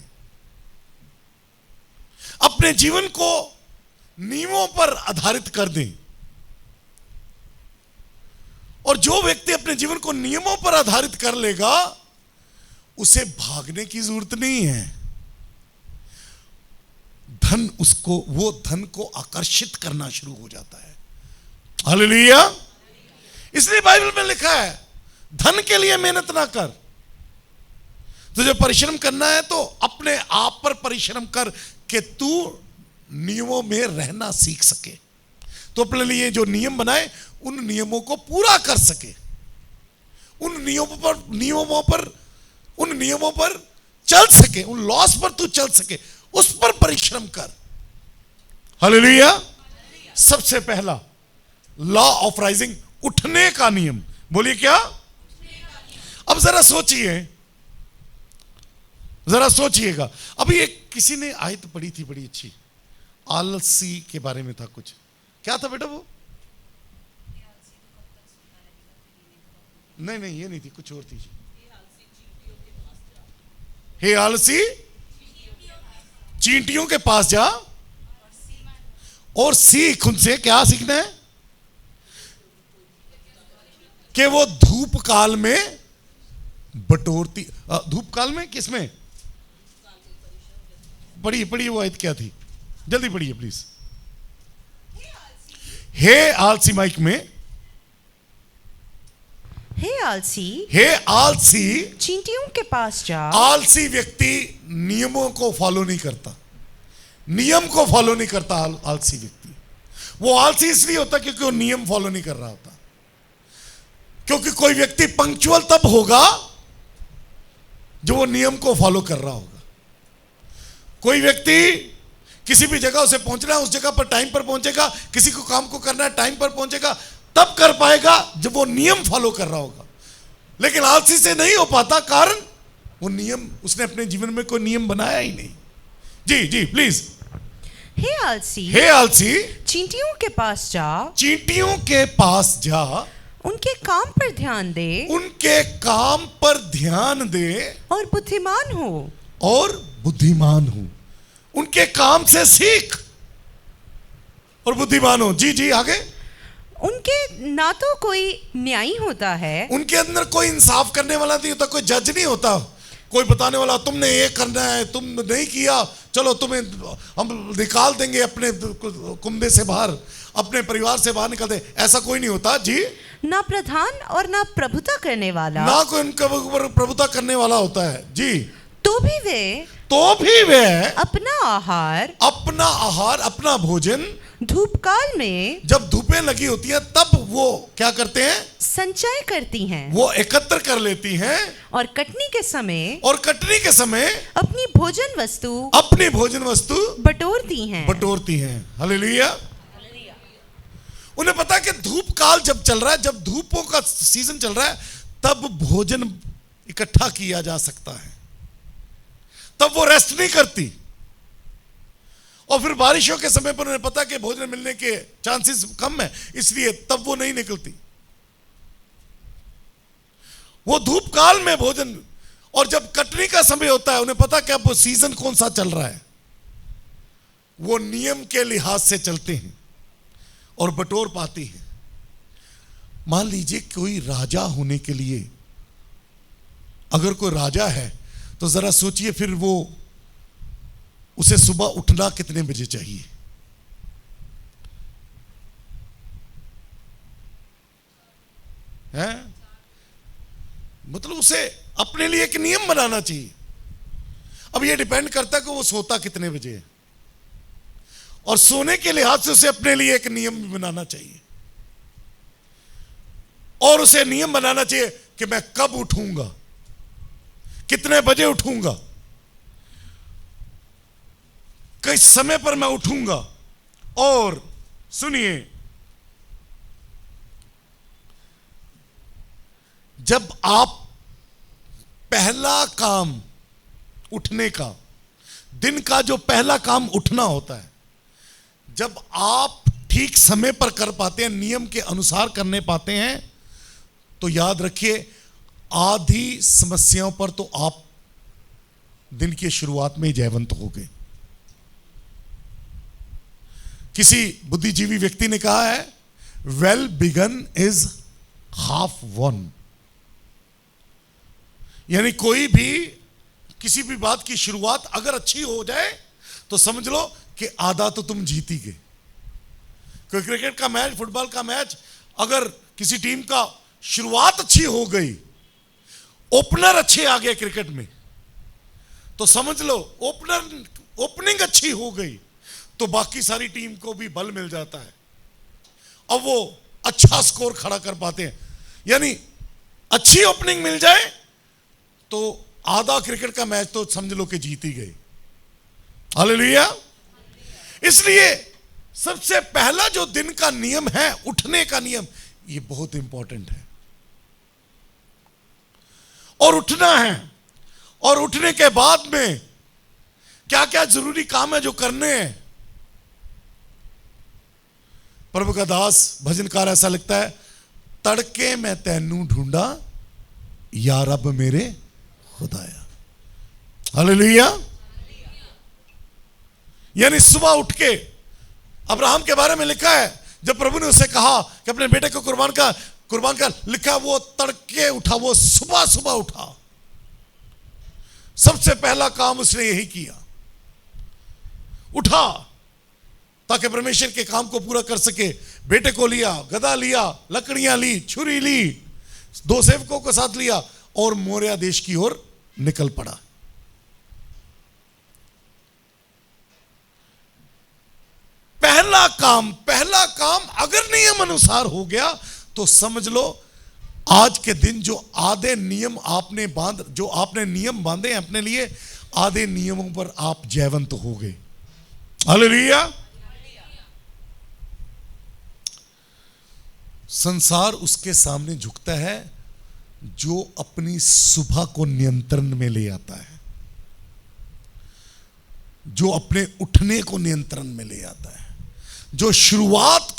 अपने जीवन को नियमों पर आधारित कर दें। और जो व्यक्ति अपने जीवन को नियमों पर आधारित कर लेगा, उसे भागने की जरूरत नहीं है। वो धन को आकर्षित करना शुरू हो जाता है। हालेलुया। इसलिए बाइबल में लिखा है, धन के लिए मेहनत ना कर। तुझे परिश्रम करना है तो अपने आप पर परिश्रम कर कि तू नियमों में रहना सीख सके, तो अपने लिए जो नियम बनाए उन नियमों को पूरा कर सके। उन नियमों पर चल सके, उन लॉस पर तू चल सके, उस पर परिश्रम कर। हालेलुया। सबसे पहला लॉ ऑफ राइजिंग, उठने का नियम। बोलिए क्या? अब जरा सोचिएगा। अभी एक किसी ने आयत पढ़ी थी बड़ी अच्छी, आलसी के बारे में था कुछ। क्या था बेटा वो? नहीं ये नहीं थी, कुछ और थी। हे आलसी, चींटियों के पास जा और सीख उनसे। क्या सीखना है? कि वो धूप काल में बटोरती। धूप काल में किसमें? पढ़िए वो आयत क्या थी, जल्दी पढ़िए प्लीज। हे आलसी, माइक में। हे आलसी, चींटियों के पास जा। आलसी व्यक्ति नियमों को फॉलो नहीं करता, नियम को फॉलो नहीं करता। आलसी व्यक्ति, वो आलसी इसलिए होता क्योंकि वो नियम फॉलो नहीं कर रहा होता। क्योंकि कोई व्यक्ति पंक्चुअल तब होगा जो वो नियम को फॉलो कर रहा होगा। कोई व्यक्ति किसी भी जगह उसे पहुंचना है, उस जगह पर टाइम पर पहुंचेगा। किसी को काम को करना है, टाइम पर पहुंचेगा, तब कर पाएगा जब वो नियम फॉलो कर रहा होगा। लेकिन आलसी से नहीं हो पाता, कारण वो नियम, उसने अपने जीवन में कोई नियम बनाया ही नहीं। जी प्लीज। हे आलसी, चींटियों के पास जा। उनके काम पर ध्यान दे और बुद्धिमान हो। उनके काम से सीख और बुद्धिमान हो। जी आगे। उनके ना तो कोई न्यायी होता है, उनके अंदर कोई इंसाफ करने वाला नहीं होता, कोई जज नहीं होता, कोई बताने वाला तुमने ये करना है, तुम नहीं किया चलो तुम्हें हम निकाल देंगे अपने कुंबे से बाहर, अपने परिवार से बाहर निकाल दे, ऐसा कोई नहीं होता। जी। ना प्रधान और ना प्रभुता करने वाला, ना कोई उनका प्रभुता करने वाला होता है। जी। तो भी वे अपना आहार, अपना भोजन धूपकाल में, जब धूपें लगी होती हैं तब वो क्या करते हैं? संचय करती हैं, वो एकत्र कर लेती हैं। और कटनी के समय अपनी भोजन वस्तु बटोरती हैं। हालेलुया। उन्हें पता है कि धूप काल जब चल रहा है, जब धूपों का सीजन चल रहा है, तब भोजन इकट्ठा किया जा सकता है, तब वो रेस्ट नहीं करती। और फिर बारिशों के समय पर उन्हें पता कि भोजन मिलने के चांसेस कम है, इसलिए तब वो नहीं निकलती। वो धूप काल में भोजन, और जब कटनी का समय होता है उन्हें पता कि अब वो सीजन कौन सा चल रहा है, वो नियम के लिहाज से चलते हैं और बटोर पाती हैं। मान लीजिए कोई राजा होने के लिए, अगर कोई राजा है तो जरा सोचिए फिर वो, उसे सुबह उठना कितने बजे चाहिए? है? मतलब उसे अपने लिए एक नियम बनाना चाहिए। अब ये डिपेंड करता है कि वो सोता कितने बजे है, और सोने के लिहाज से उसे अपने लिए एक नियम भी बनाना चाहिए। और उसे नियम बनाना चाहिए कि मैं कब उठूंगा, कितने बजे उठूंगा, किस समय पर मैं उठूंगा। और सुनिए, जब आप पहला काम उठने का, दिन का जो पहला काम उठना होता है, जब आप ठीक समय पर कर पाते हैं, नियम के अनुसार करने पाते हैं, तो याद रखिए आधी समस्याओं पर तो आप दिन की शुरुआत में ही जयवंत हो गए। किसी बुद्धिजीवी व्यक्ति ने कहा है, well begun is half one. यानी कोई भी किसी भी बात की शुरुआत अगर अच्छी हो जाए तो समझ लो कि आधा तो तुम जीत ही गए। कोई क्रिकेट का मैच, फुटबॉल का मैच, अगर किसी टीम का शुरुआत अच्छी हो गई, ओपनर अच्छे आ गए क्रिकेट में, तो समझ लो ओपनिंग अच्छी हो गई तो बाकी सारी टीम को भी बल मिल जाता है, अब वो अच्छा स्कोर खड़ा कर पाते हैं। यानी अच्छी ओपनिंग मिल जाए तो आधा क्रिकेट का मैच तो समझ लो कि जीत ही गए। हालेलुया। इसलिए सबसे पहला जो दिन का नियम है, उठने का नियम, ये बहुत इंपॉर्टेंट है। और उठना है, और उठने के बाद में क्या क्या जरूरी काम है जो करने हैं। प्रभु का दास भजनकार ऐसा लिखता है, तड़के मैं तैनू ढूंढा या रब मेरे खुदाया। हालेलुया। यानी सुबह उठ के, अब्राहम के बारे में लिखा है, जब प्रभु ने उसे कहा कि अपने बेटे को कुर्बान कर, लिखा वो तड़के उठा, वो सुबह सुबह उठा। सबसे पहला काम उसने यही किया, उठा ताकि परमेश्वर के काम को पूरा कर सके। बेटे को लिया, गदा लिया, लकड़ियां ली, छुरी ली, 2 सेवकों को साथ लिया और मोरिया देश की ओर निकल पड़ा। पहला काम अगर नियम अनुसार हो गया तो समझ लो आज के दिन जो आधे नियम आपने नियम बांधे हैं अपने लिए, आधे नियमों पर आप जयवंत हो गए। हालेलुया। संसार उसके सामने झुकता है जो अपनी सुबह को नियंत्रण में ले आता है, जो अपने उठने को नियंत्रण में ले आता है, जो शुरुआत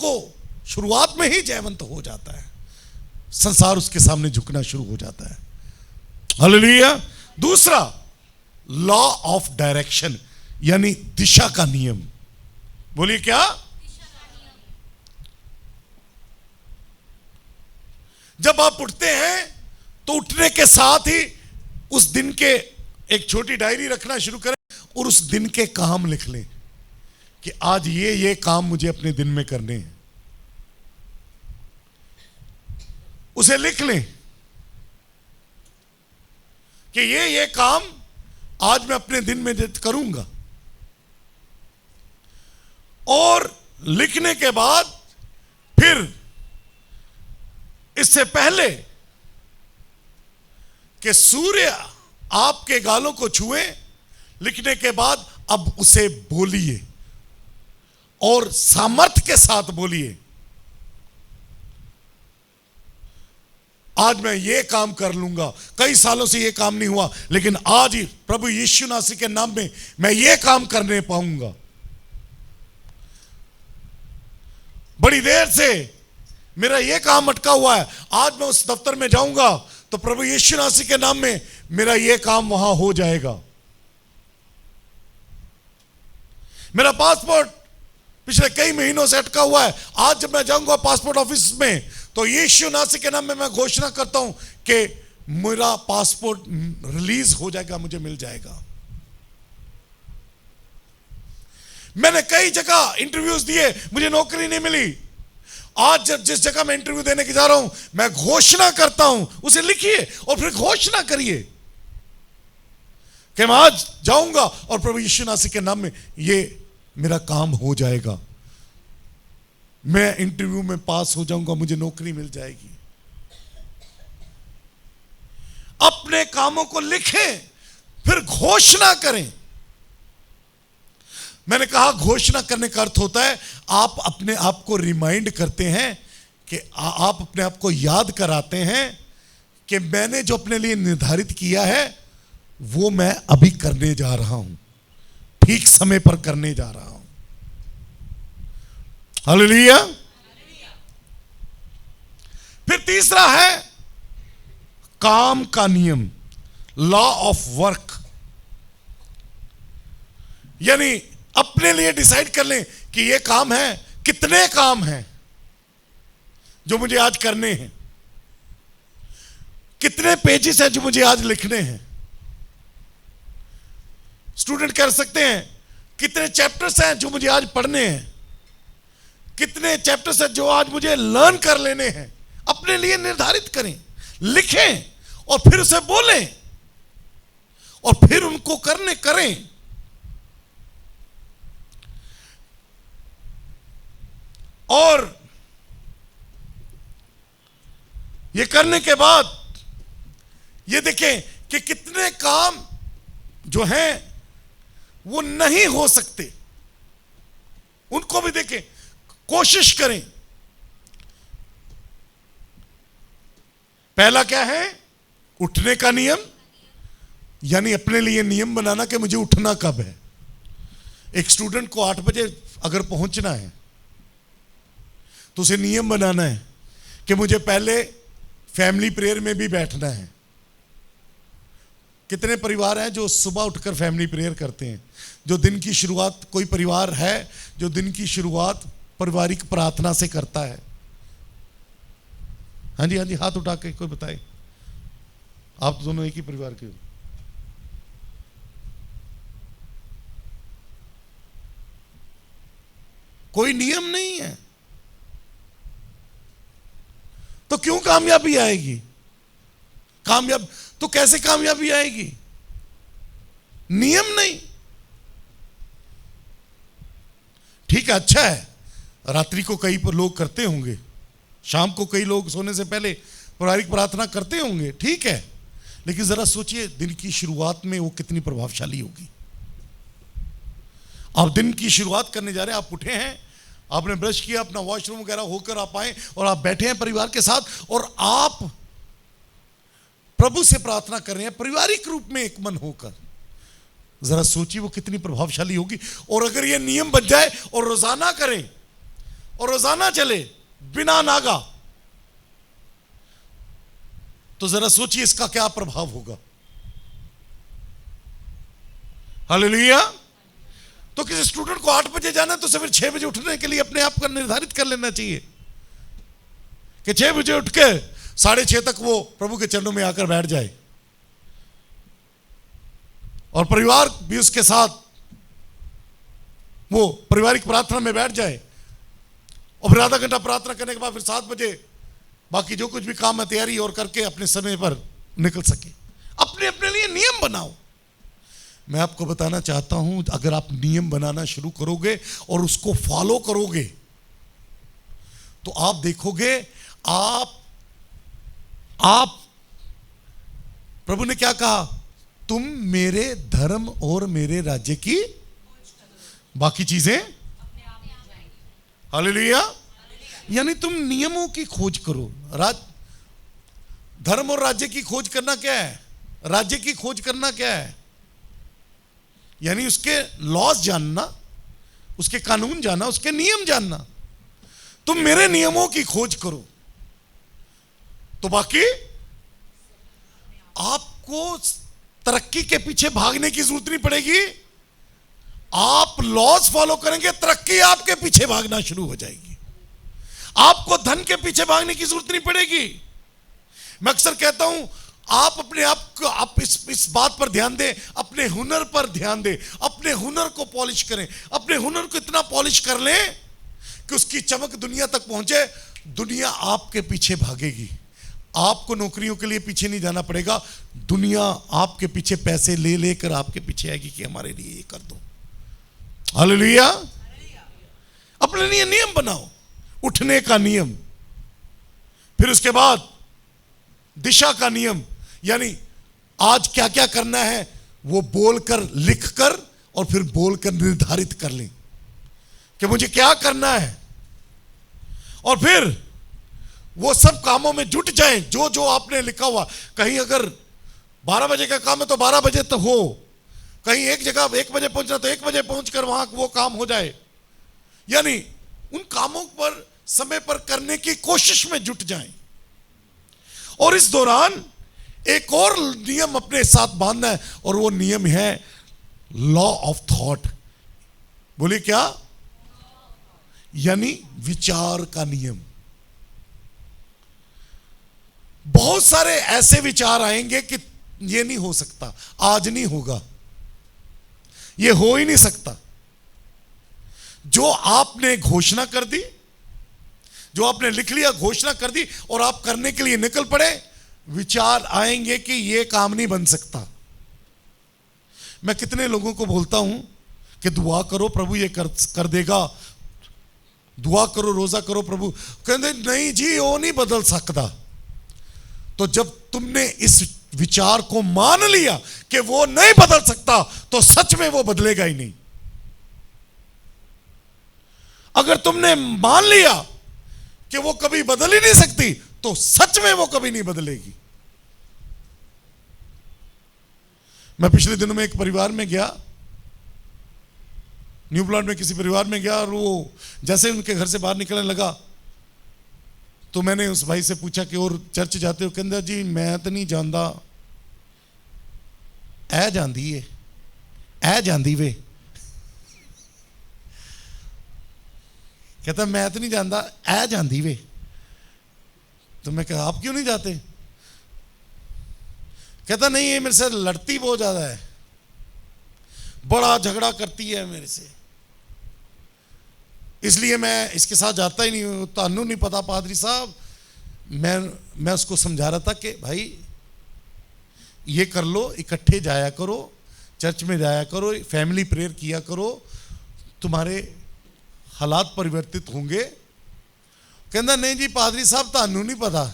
में ही जयवंत हो जाता है। संसार उसके सामने झुकना शुरू हो जाता है। हालेलुया। दूसरा, लॉ ऑफ डायरेक्शन, यानी दिशा का नियम। बोलिए क्या? जब आप उठते हैं तो उठने के साथ ही उस दिन के एक छोटी डायरी रखना शुरू करें और उस दिन के काम लिख लें कि आज ये काम मुझे अपने दिन में करने हैं। उसे लिख लें कि ये काम आज मैं अपने दिन में करूंगा। और लिखने के बाद फिर इससे पहले कि सूर्य आपके गालों को छुए, लिखने के बाद अब उसे बोलिए और सामर्थ्य के साथ बोलिए, आज मैं ये काम कर लूंगा। कई सालों से ये काम नहीं हुआ, लेकिन आज ही प्रभु यीशु नासरी के नाम में मैं ये काम करने पाऊंगा। बड़ी देर से मेरा ये काम अटका हुआ है, आज मैं उस दफ्तर में जाऊंगा तो प्रभु यीशु नासरी के नाम में मेरा ये काम वहां हो जाएगा। मेरा पासपोर्ट पिछले कई महीनों से अटका हुआ है, आज जब मैं जाऊंगा पासपोर्ट ऑफिस में तो यीशु नासरी के नाम में मैं घोषणा करता हूं कि मेरा पासपोर्ट रिलीज हो जाएगा, मुझे मिल जाएगा। मैंने कई जगह इंटरव्यूज दिए, मुझे नौकरी नहीं मिली। आज जब जिस जगह मैं इंटरव्यू देने के जा रहा हूं, मैं घोषणा करता हूं, उसे लिखिए और फिर घोषणा करिए कि मैं आज जाऊंगा और प्रभु यीशु नासरी के नाम में ये मेरा काम हो जाएगा, मैं इंटरव्यू में पास हो जाऊंगा, मुझे नौकरी मिल जाएगी। अपने कामों को लिखें, फिर घोषणा करें। मैंने कहा घोषणा करने का अर्थ होता है आप अपने आप को रिमाइंड करते हैं कि आप अपने आप को याद कराते हैं कि मैंने जो अपने लिए निर्धारित किया है वो मैं अभी करने जा रहा हूं, ठीक समय पर करने जा रहा हूं। हालेलुया। फिर तीसरा है काम का नियम, लॉ ऑफ वर्क, यानी अपने लिए डिसाइड कर लें कि ये काम है, कितने काम हैं जो मुझे आज करने हैं, कितने पेजेस हैं जो मुझे आज लिखने हैं। स्टूडेंट कर सकते हैं कितने चैप्टर्स हैं जो मुझे आज पढ़ने हैं, कितने चैप्टर्स हैं जो आज मुझे लर्न कर लेने हैं। अपने लिए निर्धारित करें, लिखें और फिर उसे बोलें और फिर उनको करें। और ये करने के बाद ये देखें कि कितने काम जो हैं वो नहीं हो सकते, उनको भी देखें, कोशिश करें। पहला क्या है? उठने का नियम, यानी अपने लिए नियम बनाना कि मुझे उठना कब है। एक स्टूडेंट को 8 बजे अगर पहुंचना है तो उसे नियम बनाना है कि मुझे पहले फैमिली प्रेयर में भी बैठना है। कितने परिवार हैं जो सुबह उठकर फैमिली प्रेयर करते हैं? जो दिन की शुरुआत, कोई परिवार है जो दिन की शुरुआत पारिवारिक प्रार्थना से करता है? हाँ जी, हाँ जी, हाथ उठा के कोई बताए। आप दोनों एक ही परिवार के हो। कोई नियम नहीं है तो क्यों कामयाबी आएगी? तो कैसे कामयाबी आएगी? नियम नहीं। ठीक है, अच्छा है, रात्रि को कई लोग करते होंगे, शाम को कई लोग सोने से पहले पारिवारिक प्रार्थना करते होंगे, ठीक है, लेकिन जरा सोचिए दिन की शुरुआत में वो कितनी प्रभावशाली होगी। आप दिन की शुरुआत करने जा रहे हैं, आप उठे हैं, आपने ब्रश किया, अपना वॉशरूम वगैरह होकर आप आए और आप बैठे हैं परिवार के साथ और आप प्रभु से प्रार्थना कर रहे हैं पारिवारिक रूप में एक मन होकर। जरा सोचिए वो कितनी प्रभावशाली होगी। और अगर ये नियम बन जाए और रोजाना करें और रोजाना चले बिना नागा, तो जरा सोचिए इसका क्या प्रभाव होगा। हालेलुया। तो किसी स्टूडेंट को 8 बजे जाना है तो सवेरे 6 बजे उठने के लिए अपने आप को निर्धारित कर लेना चाहिए कि 6 बजे उठ के 6:30 तक वो प्रभु के चरणों में आकर बैठ जाए और परिवार भी उसके साथ वो पारिवारिक प्रार्थना में बैठ जाए और फिर आधा घंटा प्रार्थना करने के बाद फिर 7 बजे बाकी जो कुछ भी काम है तैयारी और करके अपने समय पर निकल सके। अपने अपने लिए नियम बनाओ। मैं आपको बताना चाहता हूं, अगर आप नियम बनाना शुरू करोगे और उसको फॉलो करोगे तो आप देखोगे आप प्रभु ने क्या कहा? तुम मेरे धर्म और मेरे राज्य की बाकी चीजें, हालेलुया, यानी तुम नियमों की खोज करो। धर्म और राज्य की खोज करना क्या है? राज्य की खोज करना क्या है? यानी उसके लॉज जानना, उसके कानून जानना, उसके नियम जानना। तुम मेरे नियमों की खोज करो तो बाकी आपको तरक्की के पीछे भागने की जरूरत नहीं पड़ेगी। आप लॉज फॉलो करेंगे, तरक्की आपके पीछे भागना शुरू हो जाएगी। आपको धन के पीछे भागने की जरूरत नहीं पड़ेगी। मैं अक्सर कहता हूं, आप अपने आप को, आप इस बात पर ध्यान दें, अपने हुनर पर ध्यान दें, अपने हुनर को पॉलिश करें, अपने हुनर को इतना पॉलिश कर लें कि उसकी चमक दुनिया तक पहुंचे। दुनिया आपके पीछे भागेगी। आपको नौकरियों के लिए पीछे नहीं जाना पड़ेगा, दुनिया आपके पीछे पैसे ले लेकर आपके पीछे आएगी कि हमारे लिए ये कर दो। हालेलुया। अपने लिए नियम बनाओ, उठने का नियम, फिर उसके बाद दिशा का नियम, यानी आज क्या क्या करना है वो बोलकर, लिखकर और फिर बोलकर निर्धारित कर लें कि मुझे क्या करना है, और फिर वो सब कामों में जुट जाएं जो जो आपने लिखा हुआ। कहीं अगर 12 बजे का काम है तो 12 बजे तो हो, कहीं एक जगह 1 बजे पहुंचना तो 1 बजे पहुंचकर वहां वो काम हो जाए। यानी उन कामों पर समय पर करने की कोशिश में जुट जाएं। और इस दौरान एक और नियम अपने साथ बांधना है और वो नियम है लॉ ऑफ थॉट। बोलिए क्या? यानी विचार का नियम। बहुत सारे ऐसे विचार आएंगे कि ये नहीं हो सकता, आज नहीं होगा, ये हो ही नहीं सकता। जो आपने घोषणा कर दी, जो आपने लिख लिया, घोषणा कर दी और आप करने के लिए निकल पड़े, विचार आएंगे कि ये काम नहीं बन सकता। मैं कितने लोगों को बोलता हूं कि दुआ करो प्रभु ये कर देगा, दुआ करो, रोजा करो, प्रभु कहते नहीं जी वो नहीं बदल सकता। तो जब तुमने इस विचार को मान लिया कि वो नहीं बदल सकता, तो सच में वो बदलेगा ही नहीं। अगर तुमने मान लिया कि वो कभी बदल ही नहीं सकती, तो सच में वो कभी नहीं बदलेगी। मैं पिछले दिनों में एक परिवार में गया, न्यू प्लांट में किसी परिवार में गया, और वो जैसे उनके घर से बाहर निकलने लगा तो मैंने उस भाई से पूछा कि और चर्च जाते हो? कहंदा जी मैं तो नहीं जानता, ऐ जांदी है, ऐ जांदी वे। कहता मैं तो नहीं जानता, ऐ जांदी वे। तो मैं कहा आप क्यों नहीं जाते? कहता नहीं ये मेरे से लड़ती बहुत ज्यादा है, बड़ा झगड़ा करती है मेरे से, इसलिए मैं इसके साथ जाता ही नहीं हूं। तानू नहीं पता पादरी साहब, मैं उसको समझा रहा था कि भाई ये कर लो, इकट्ठे जाया करो, चर्च में जाया करो, फैमिली प्रेयर किया करो, तुम्हारे हालात परिवर्तित होंगे। कहता नहीं जी पादरी साहब तानू नहीं पता,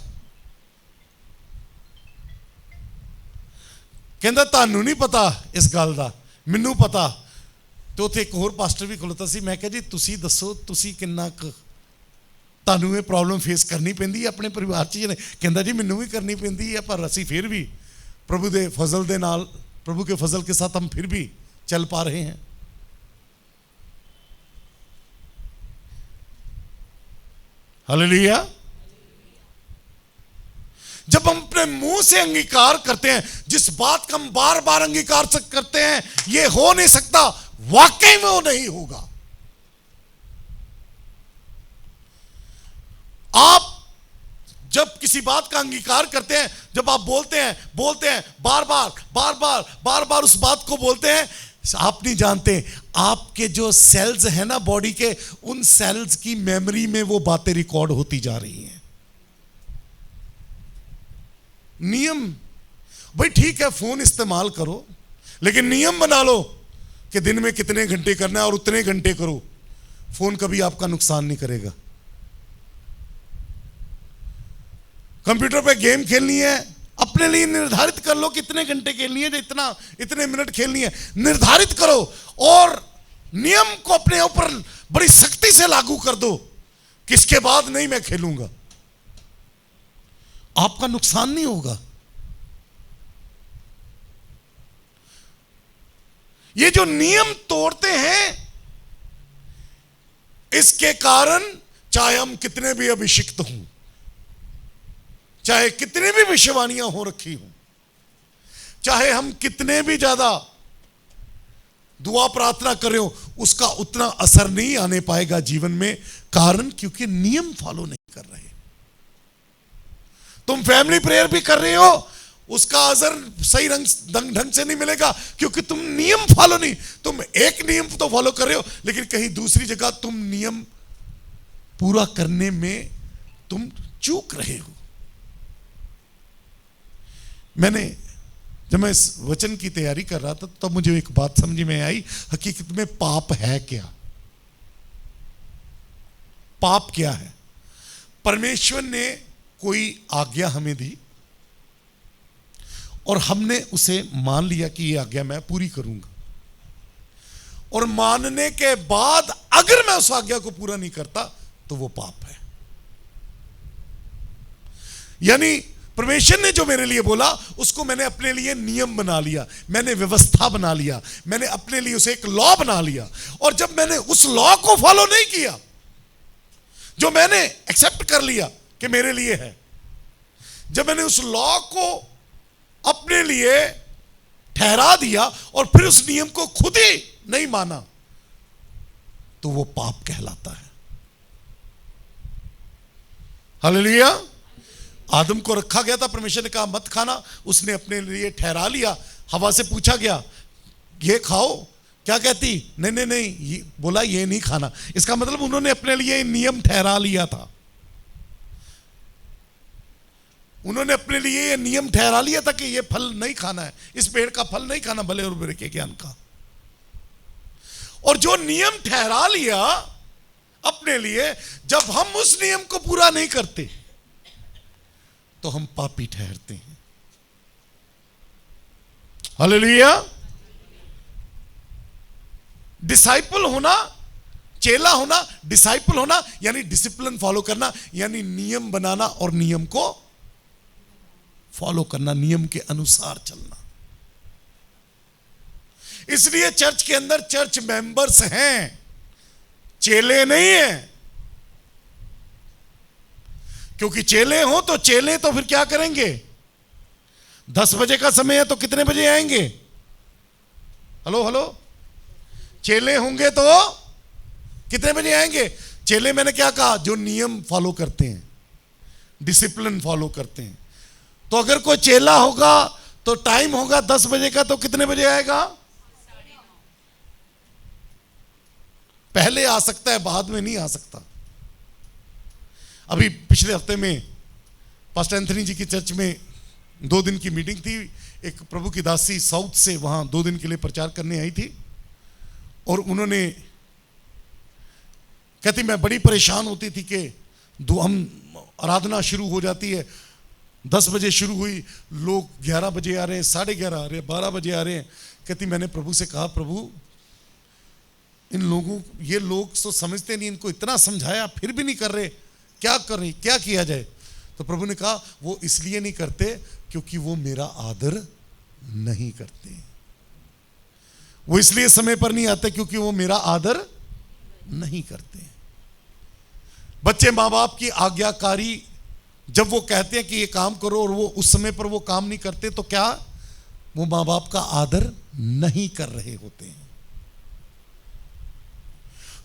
कहता तानू नहीं पता इस गल का, मैनू पता। तो उत्थे एक होर पास्टर भी खलोता सी। मैं कहा जी तुसी दसो तुसी किन्ना क तानू ये प्रॉब्लम फेस करनी पैंदी है अपने परिवार च? कहता जी मैनू भी करनी पैंदी है, पर असी फिर भी प्रभु के फजल दे नाल, प्रभु के फजल के साथ हम फिर भी चल पा रहे हैं। हालेलुया। जब हम अपने मुंह से अंगीकार करते हैं, जिस बात का हम बार बार अंगीकार करते हैं ये हो नहीं सकता, वाकई में वो नहीं होगा। आप जब किसी बात का अंगीकार करते हैं, जब आप बोलते हैं बार बार उस बात को बोलते हैं, आप नहीं जानते आपके जो सेल्स हैं ना बॉडी के, उन सेल्स की मेमोरी में वो बातें रिकॉर्ड होती जा रही हैं। नियम भाई ठीक है, फोन इस्तेमाल करो, लेकिन नियम बना लो कि दिन में कितने घंटे करना है और उतने घंटे करो। फोन कभी आपका नुकसान नहीं करेगा। कंप्यूटर पे गेम खेलनी है, अपने लिए निर्धारित कर लो कितने घंटे खेलनी है, इतने मिनट खेलनी है, निर्धारित करो और नियम को अपने ऊपर बड़ी सख्ती से लागू कर दो कि इसके बाद नहीं मैं खेलूंगा। आपका नुकसान नहीं होगा। ये जो नियम तोड़ते हैं, इसके कारण चाहे हम कितने भी अभिषिक्त हों, चाहे कितनी भी विषवाणियां हो रखी हों, चाहे हम कितने भी ज्यादा दुआ प्रार्थना कर रहे हो, उसका उतना असर नहीं आने पाएगा जीवन में। कारण क्योंकि नियम फॉलो नहीं कर रहे। तुम फैमिली प्रेयर भी कर रहे हो, उसका असर सही ढंग से नहीं मिलेगा क्योंकि तुम नियम फॉलो नहीं। तुम एक नियम तो फॉलो कर रहे हो, लेकिन कहीं दूसरी जगह तुम नियम पूरा करने में तुम चूक रहे हो। जब मैं इस वचन की तैयारी कर रहा था तब तो मुझे एक बात समझ में आई, हकीकत में पाप है क्या? पाप क्या है? परमेश्वर ने कोई आज्ञा हमें दी और हमने उसे मान लिया कि ये आज्ञा मैं पूरी करूंगा, और मानने के बाद अगर मैं उस आज्ञा को पूरा नहीं करता तो वो पाप है। यानी परमेश्वर ने जो मेरे लिए बोला उसको मैंने अपने लिए नियम बना लिया, मैंने व्यवस्था बना लिया, मैंने अपने लिए उसे एक लॉ बना लिया। और जब मैंने उस लॉ को फॉलो नहीं किया, जो मैंने एक्सेप्ट कर लिया कि मेरे लिए है, जब मैंने उस लॉ को अपने लिए ठहरा दिया और फिर उस नियम को खुद ही नहीं माना, तो वो पाप कहलाता है। हालेलुया। आदम को रखा गया था, परमेश्वर ने कहा मत खाना, उसने अपने लिए ठहरा लिया। हवा से पूछा गया ये खाओ, क्या कहती? नहीं नहीं नहीं, बोला ये नहीं खाना। इसका मतलब उन्होंने अपने लिए नियम ठहरा लिया था, उन्होंने अपने लिए ये नियम ठहरा लिया था कि ये फल नहीं खाना है, इस पेड़ का फल नहीं खाना भले और बुरे के ज्ञान का। और जो नियम ठहरा लिया अपने लिए, जब हम उस नियम को पूरा नहीं करते तो हम पापी ठहरते हैं। हालेलुया। डिसाइपल होना, चेला होना, डिसाइपल होना यानी डिसिप्लिन फॉलो करना, यानी नियम बनाना और नियम को फॉलो करना, नियम के अनुसार चलना। इसलिए चर्च के अंदर चर्च मेंबर्स हैं, चेले नहीं हैं। क्योंकि चेले हो तो चेले तो फिर क्या करेंगे? 10 बजे का समय है तो कितने बजे आएंगे? हेलो हेलो, चेले होंगे तो कितने बजे आएंगे? चेले मैंने क्या कहा? जो नियम फॉलो करते हैं, डिसिप्लिन फॉलो करते हैं। तो अगर कोई चेला होगा तो टाइम होगा 10 बजे का, तो कितने बजे आएगा? पहले आ सकता है, बाद में नहीं आ सकता। अभी पिछले हफ्ते में पास्टर एंथनी जी की चर्च में 2 दिन की मीटिंग थी। एक प्रभु की दासी साउथ से वहां 2 दिन के लिए प्रचार करने आई थी, और उन्होंने कहती मैं बड़ी परेशान होती थी कि हम आराधना शुरू हो जाती है 10 बजे शुरू हुई, लोग 11 बजे आ रहे हैं, 11:30 आ रहे हैं, 12 बजे आ रहे हैं। कहती मैंने प्रभु से कहा, प्रभु इन लोगों, ये लोग तो समझते नहीं, इनको इतना समझाया फिर भी नहीं कर रहे, क्या करें, क्या किया जाए? तो प्रभु ने कहा वो इसलिए नहीं करते क्योंकि वो मेरा आदर नहीं करते, वो इसलिए समय पर नहीं आते क्योंकि वो मेरा आदर नहीं करते। बच्चे माँ बाप की आज्ञाकारी जब वो कहते हैं कि ये काम करो और वो उस समय पर वो काम नहीं करते, तो क्या वो माँ बाप का आदर नहीं कर रहे होते हैं?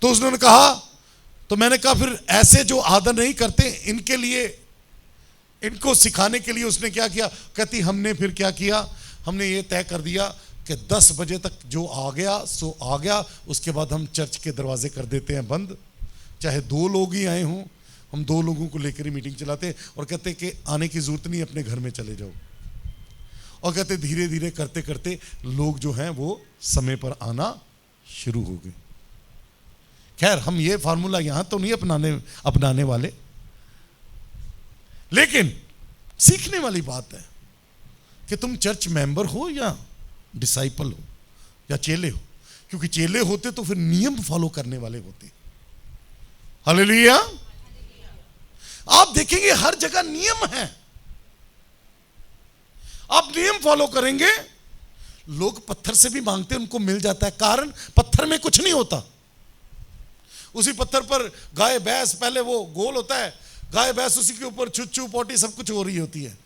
तो उसने कहा, तो मैंने कहा फिर ऐसे जो आदर नहीं करते इनके लिए, इनको सिखाने के लिए उसने क्या किया? कहती हमने फिर क्या किया, हमने ये तय कर दिया कि 10 बजे तक जो आ गया सो आ गया, उसके बाद हम चर्च के दरवाजे कर देते हैं बंद, चाहे 2 लोग ही आए हों, हम 2 लोगों को लेकर ही मीटिंग चलाते हैं, और कहते कि आने की जरूरत नहीं, अपने घर में चले जाओ। और कहते धीरे धीरे करते करते लोग जो हैं वो समय पर आना शुरू हो गए। खैर हम ये फार्मूला यहां तो नहीं अपनाने वाले, लेकिन सीखने वाली बात है कि तुम चर्च मेंबर हो या डिसाइपल हो या चेले हो, क्योंकि चेले होते तो फिर नियम फॉलो करने वाले होते। हालेलुया। आप देखेंगे हर जगह नियम है, आप नियम फॉलो करेंगे। लोग पत्थर से भी मांगते हैं, उनको मिल जाता है, कारण पत्थर में कुछ नहीं होता। उसी पत्थर पर गाय भैंस, पहले वो गोल होता है, गाय भैंस उसी के ऊपर छुच्छू पोटी सब कुछ हो रही होती है,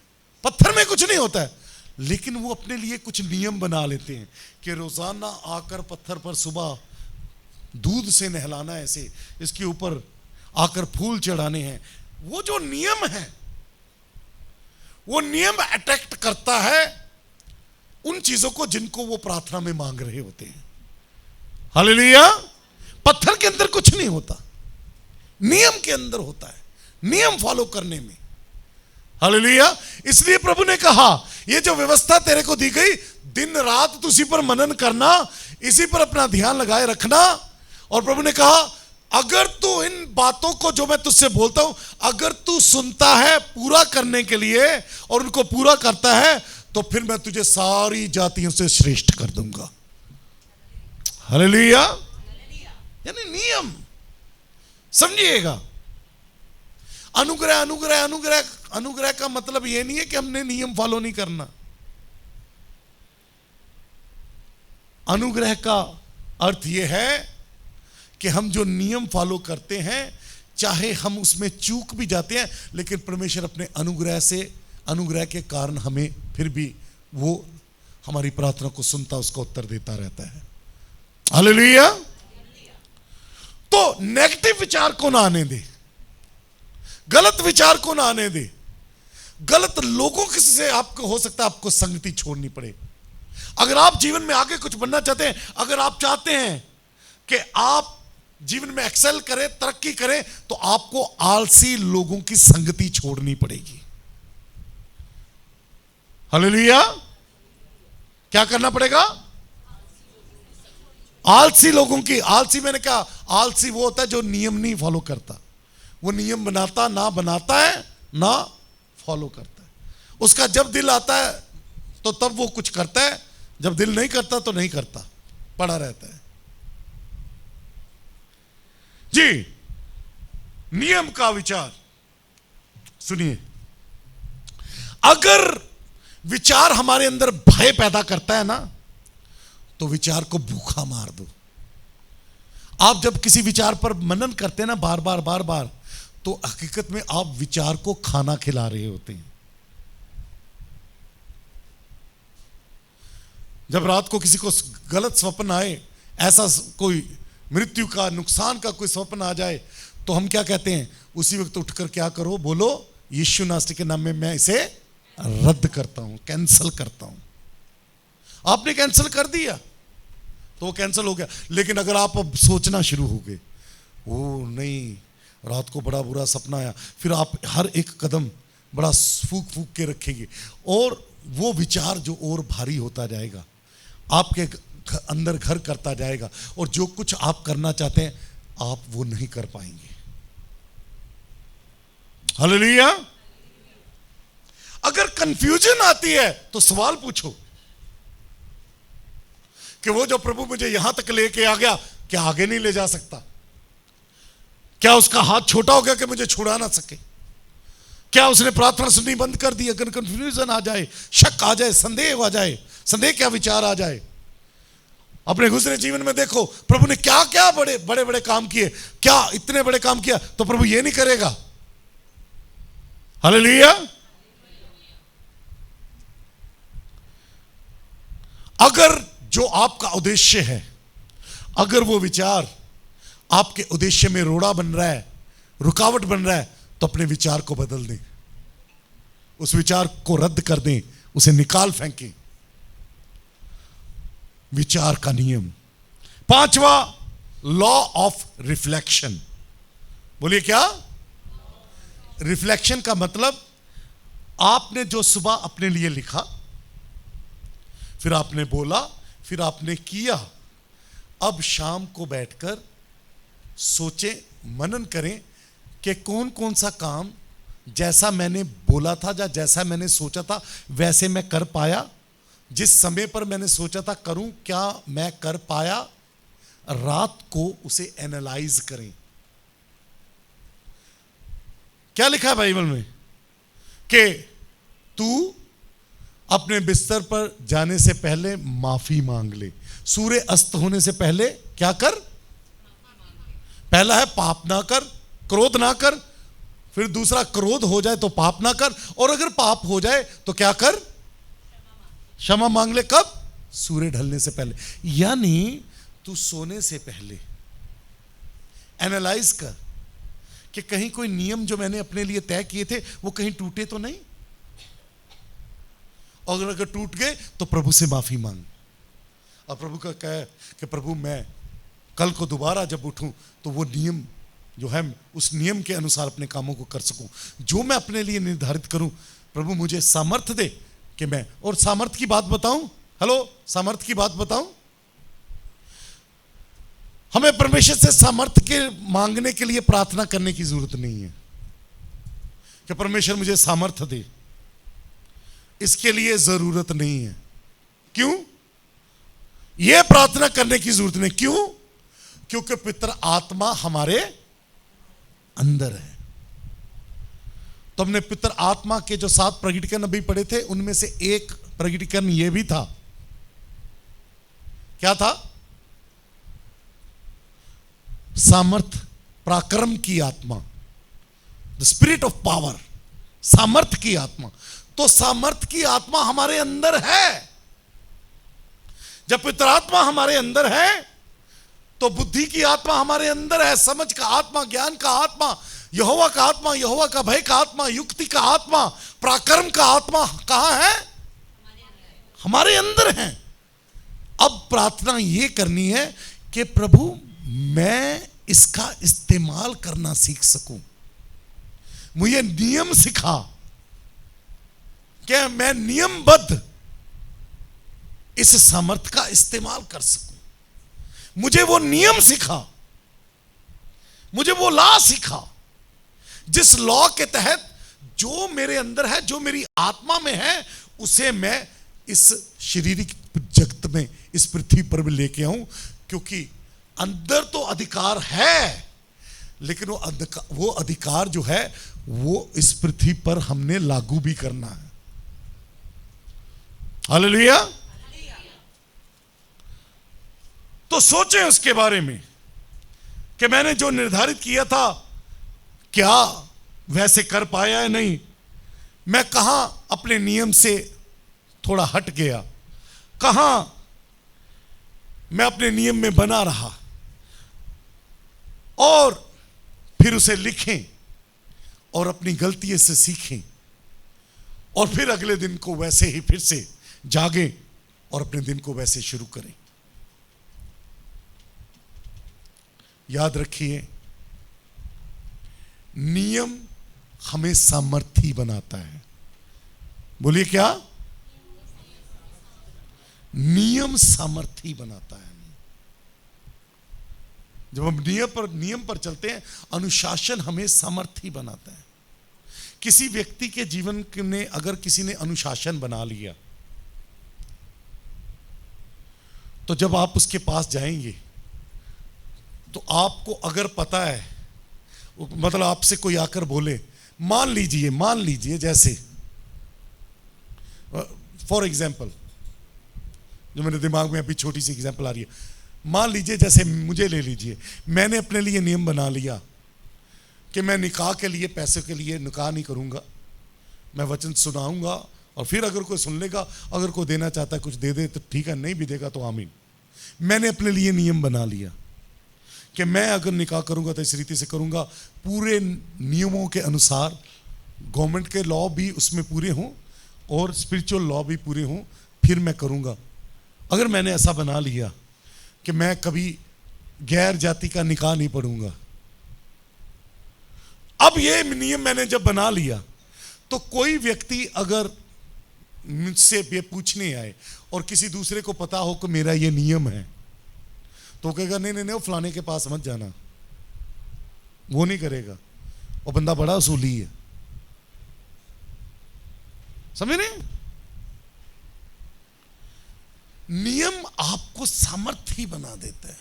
पत्थर में कुछ नहीं होता है। लेकिन वो अपने लिए कुछ नियम बना लेते हैं कि रोजाना आकर पत्थर पर सुबह दूध से नहलाना है, ऐसे इसके ऊपर आकर फूल चढ़ाने हैं। वो जो नियम है, वो नियम अट्रैक्ट करता है उन चीजों को जिनको वो प्रार्थना में मांग रहे होते हैं। हालेलुया। पत्थर के अंदर कुछ नहीं होता, नियम के अंदर होता है, नियम फॉलो करने में। हालेलुया। इसलिए प्रभु ने कहा ये जो व्यवस्था तेरे को दी गई, दिन रात तू इसी पर मनन करना, इसी पर अपना ध्यान लगाए रखना। और प्रभु ने कहा अगर तू इन बातों को जो मैं तुझसे बोलता हूं, अगर तू सुनता है पूरा करने के लिए और उनको पूरा करता है, तो फिर मैं तुझे सारी जातियों से श्रेष्ठ कर दूंगा। हालेलुया। यानी नियम समझिएगा। अनुग्रह अनुग्रह अनुग्रह अनुग्रह का मतलब यह नहीं है कि हमने नियम फॉलो नहीं करना। अनुग्रह का अर्थ यह है कि हम जो नियम फॉलो करते हैं, चाहे हम उसमें चूक भी जाते हैं, लेकिन परमेश्वर अपने अनुग्रह से, अनुग्रह के कारण हमें फिर भी वो हमारी प्रार्थना को सुनता, उसका उत्तर देता रहता है। हालेलुया। तो नेगेटिव विचार को ना आने दे, गलत विचार को ना आने दे। गलत लोगों से आपको हो सकता है आपको संगति छोड़नी पड़े। अगर आप जीवन में आगे कुछ बनना चाहते हैं, अगर आप चाहते हैं कि आप जीवन में एक्सेल करें, तरक्की करें, तो आपको आलसी लोगों की संगति छोड़नी पड़ेगी। हालेलुया। क्या करना पड़ेगा? आलसी लोगों की, आलसी मैंने कहा आलसी वो होता है जो नियम नहीं फॉलो करता, वो नियम बनाता है ना फॉलो करता है। उसका जब दिल आता है तो तब वो कुछ करता है, जब दिल नहीं करता तो नहीं करता, पड़ा रहता है। जी, नियम का विचार सुनिए। अगर विचार हमारे अंदर भय पैदा करता है ना, तो विचार को भूखा मार दो। आप जब किसी विचार पर मनन करते हैं ना बार बार बार बार, तो हकीकत में आप विचार को खाना खिला रहे होते हैं। जब रात को किसी को गलत स्वप्न आए, ऐसा कोई मृत्यु का, नुकसान का कोई स्वप्न आ जाए, तो हम क्या कहते हैं? उसी वक्त उठकर क्या करो? बोलो, यीशु नासरी के नाम में मैं इसे रद्द करता हूं, कैंसल करता हूं। आपने कैंसल कर दिया तो वो कैंसल हो गया। लेकिन अगर आप अब सोचना शुरू हो गए, ओ नहीं, रात को बड़ा बुरा सपना आया, फिर आप हर एक कदम बड़ा फूक फूक के रखेंगे, और वो विचार जो और भारी होता जाएगा, आपके अंदर घर करता जाएगा, और जो कुछ आप करना चाहते हैं आप वो नहीं कर पाएंगे। हालेलुया। अगर कंफ्यूजन आती है तो सवाल पूछो कि वो जो प्रभु मुझे यहां तक लेके आ गया, क्या आगे नहीं ले जा सकता? क्या उसका हाथ छोटा हो गया कि मुझे छुड़ा ना सके? क्या उसने प्रार्थना सुननी बंद कर दी? अगर कंफ्यूजन आ जाए, शक आ जाए, संदेह आ जाए, संदेह क्या विचार आ जाए, अपने गुजरे जीवन में देखो प्रभु ने क्या क्या बड़े बड़े बड़े काम किए, क्या इतने बड़े काम किया, तो प्रभु ये नहीं करेगा? हालेलुया। अगर जो आपका उद्देश्य है, अगर वो विचार आपके उद्देश्य में रोड़ा बन रहा है, रुकावट बन रहा है, तो अपने विचार को बदल दें, उस विचार को रद्द कर दें, उसे निकाल फेंकें। विचार का नियम। पांचवा, लॉ ऑफ रिफ्लेक्शन। बोलिए क्या? रिफ्लेक्शन का मतलब, आपने जो सुबह अपने लिए लिखा, फिर आपने बोला, फिर आपने किया, अब शाम को बैठकर सोचें, मनन करें कि कौन कौन सा काम जैसा मैंने बोला था या जैसा मैंने सोचा था वैसे मैं कर पाया, जिस समय पर मैंने सोचा था करूं, क्या मैं कर पाया? रात को उसे एनालाइज करें। क्या लिखा है बाइबल में कि तू अपने बिस्तर पर जाने से पहले माफी मांग ले, सूर्य अस्त होने से पहले क्या कर? पहला है पाप ना कर, क्रोध ना कर, फिर दूसरा क्रोध हो जाए तो पाप ना कर, और अगर पाप हो जाए तो क्या कर? क्षमा मांग ले। कब? सूर्य ढलने से पहले। यानी तू सोने से पहले एनालाइज कर कि कहीं कोई नियम जो मैंने अपने लिए तय किए थे वो कहीं टूटे तो नहीं, और अगर टूट गए तो प्रभु से माफी मांग, और प्रभु का कहे कि प्रभु मैं कल को दोबारा जब उठूं तो वो नियम जो है, उस नियम के अनुसार अपने कामों को कर सकूं, जो मैं अपने लिए निर्धारित करूं। प्रभु मुझे सामर्थ्य दे कि मैं, और सामर्थ्य की बात बताऊं, हेलो, सामर्थ्य की बात बताऊं, हमें परमेश्वर से सामर्थ्य के मांगने के लिए प्रार्थना करने की जरूरत नहीं है कि परमेश्वर मुझे सामर्थ्य दे, इसके लिए जरूरत नहीं है। क्यों? यह प्रार्थना करने की जरूरत नहीं। क्यों? क्योंकि पितर आत्मा हमारे अंदर है। तो हमने पितर आत्मा के जो 7 प्रगटीकरण अभी पढ़े थे, उनमें से एक प्रगटीकरण यह भी था। क्या था? सामर्थ्य, पराक्रम की आत्मा, द स्पिरिट ऑफ पावर, सामर्थ्य की आत्मा। तो सामर्थ्य की आत्मा हमारे अंदर है। जब पितर आत्मा हमारे अंदर है तो बुद्धि की आत्मा हमारे अंदर है, समझ का आत्मा, ज्ञान का आत्मा, यहोवा का आत्मा, यहोवा का भय का आत्मा, युक्ति का आत्मा, पराक्रम का आत्मा कहां है? हमारे अंदर है। अब प्रार्थना यह करनी है कि प्रभु मैं इसका इस्तेमाल करना सीख सकूं, मुझे नियम सिखा कि मैं नियमबद्ध इस सामर्थ्य का इस्तेमाल कर सकूं। मुझे वो नियम सिखा, मुझे वो लॉ सिखा, जिस लॉ के तहत जो मेरे अंदर है, जो मेरी आत्मा में है, उसे मैं इस शारीरिक जगत में, इस पृथ्वी पर भी लेके आऊं, क्योंकि अंदर तो अधिकार है, लेकिन वो अधिकार जो है वो इस पृथ्वी पर हमने लागू भी करना है। हालेलुया। तो सोचें उसके बारे में कि मैंने जो निर्धारित किया था क्या वैसे कर पाया है, नहीं। मैं कहां अपने नियम से थोड़ा हट गया, कहां मैं अपने नियम में बना रहा। और फिर उसे लिखें और अपनी गलतियों से सीखें, और फिर अगले दिन को वैसे ही फिर से जागें और अपने दिन को वैसे शुरू करें। याद रखिए, नियम हमें सामर्थी बनाता है। बोलिए क्या? नियम सामर्थी बनाता है। जब हम नियम पर चलते हैं, अनुशासन हमें सामर्थी बनाता है। किसी व्यक्ति के जीवन में अगर किसी ने अनुशासन बना लिया, तो जब आप उसके पास जाएंगे तो आपको अगर पता है, मतलब आपसे कोई आकर बोले, मान लीजिए जैसे फॉर एग्जाम्पल, जो मेरे दिमाग में अभी छोटी सी एग्जाम्पल आ रही है, मान लीजिए जैसे मुझे ले लीजिए, मैंने अपने लिए नियम बना लिया कि मैं निकाह के लिए, पैसे के लिए निकाह नहीं करूंगा, मैं वचन सुनाऊंगा, और फिर अगर कोई सुन लेगा, अगर कोई देना चाहता है कुछ दे दे तो ठीक है, नहीं भी देगा तो आमीन। मैंने अपने लिए नियम बना लिया कि मैं अगर निकाह करूंगा तो इस रीति से करूंगा, पूरे नियमों के अनुसार, गवर्नमेंट के लॉ भी उसमें पूरे हों और स्पिरिचुअल लॉ भी पूरे हों, फिर मैं करूंगा। अगर मैंने ऐसा बना लिया कि मैं कभी गैर जाति का निकाह नहीं पढ़ूंगा, अब ये नियम मैंने जब बना लिया, तो कोई व्यक्ति अगर मुझसे ये पूछने आए और किसी दूसरे को पता हो कि मेरा ये नियम है, तो कहेगा नहीं, वो फलाने के पास मत जाना, वो नहीं करेगा, वो बंदा बड़ा असूली है। समझे नहीं? नियम आपको सामर्थी बना देता है।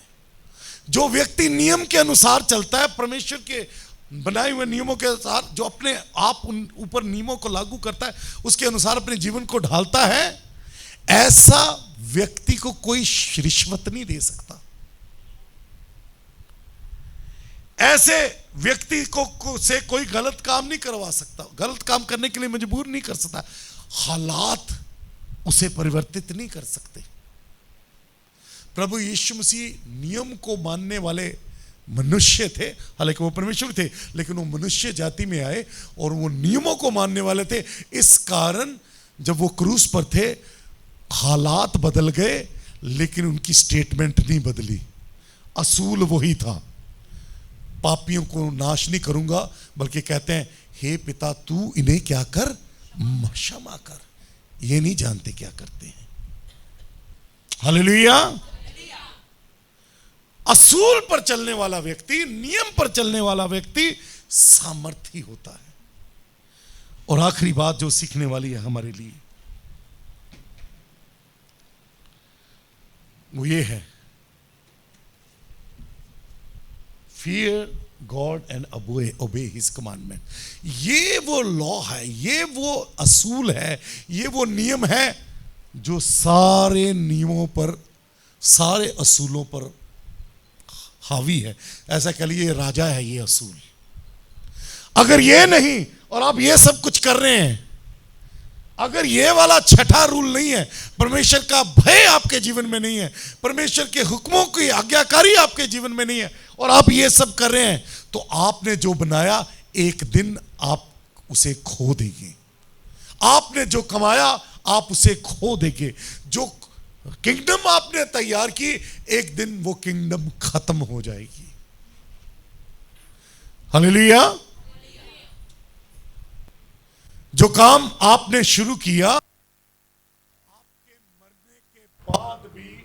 जो व्यक्ति नियम के अनुसार चलता है, परमेश्वर के बनाए हुए नियमों के अनुसार, जो अपने आप ऊपर नियमों को लागू करता है, उसके अनुसार अपने जीवन को ढालता है, ऐसा व्यक्ति को कोई रिश्वत नहीं दे सकता। ऐसे व्यक्ति को से कोई गलत काम नहीं करवा सकता, गलत काम करने के लिए मजबूर नहीं कर सकता, हालात उसे परिवर्तित नहीं कर सकते। प्रभु यीशु मसीह नियम को मानने वाले मनुष्य थे, हालांकि वो परमेश्वर थे, लेकिन वो मनुष्य जाति में आए और वो नियमों को मानने वाले थे। इस कारण जब वो क्रूस पर थे, हालात बदल गए, लेकिन उनकी स्टेटमेंट नहीं बदली। असूल वही था, पापियों को नाश नहीं करूंगा, बल्कि कहते हैं हे पिता तू इन्हें क्या कर, क्षमा कर, ये नहीं जानते क्या करते हैं। हालेलुया। असूल पर चलने वाला व्यक्ति, नियम पर चलने वाला व्यक्ति सामर्थी होता है। और आखिरी बात जो सीखने वाली है हमारे लिए, वो ये है, फियर गॉड एंड ओबे हिज कमांडमेंट। ये वो लॉ है, ये वो असूल है, ये वो नियम है जो सारे नियमों पर, सारे असूलों पर हावी है। ऐसा कह लीजिए राजा है ये असूल। अगर ये नहीं और आप ये सब कुछ कर रहे हैं, अगर ये वाला छठा रूल नहीं है, परमेश्वर का भय आपके जीवन में नहीं है, परमेश्वर के हुक्मों की आज्ञाकारी आपके जीवन में नहीं है, और आप ये सब कर रहे हैं, तो आपने जो बनाया एक दिन आप उसे खो देंगे। आपने जो कमाया आप उसे खो देंगे। जो किंगडम आपने तैयार की, एक दिन वो किंगडम खत्म हो जाएगी। हालेलुया। जो काम आपने शुरू किया, आपके मरने के बाद भी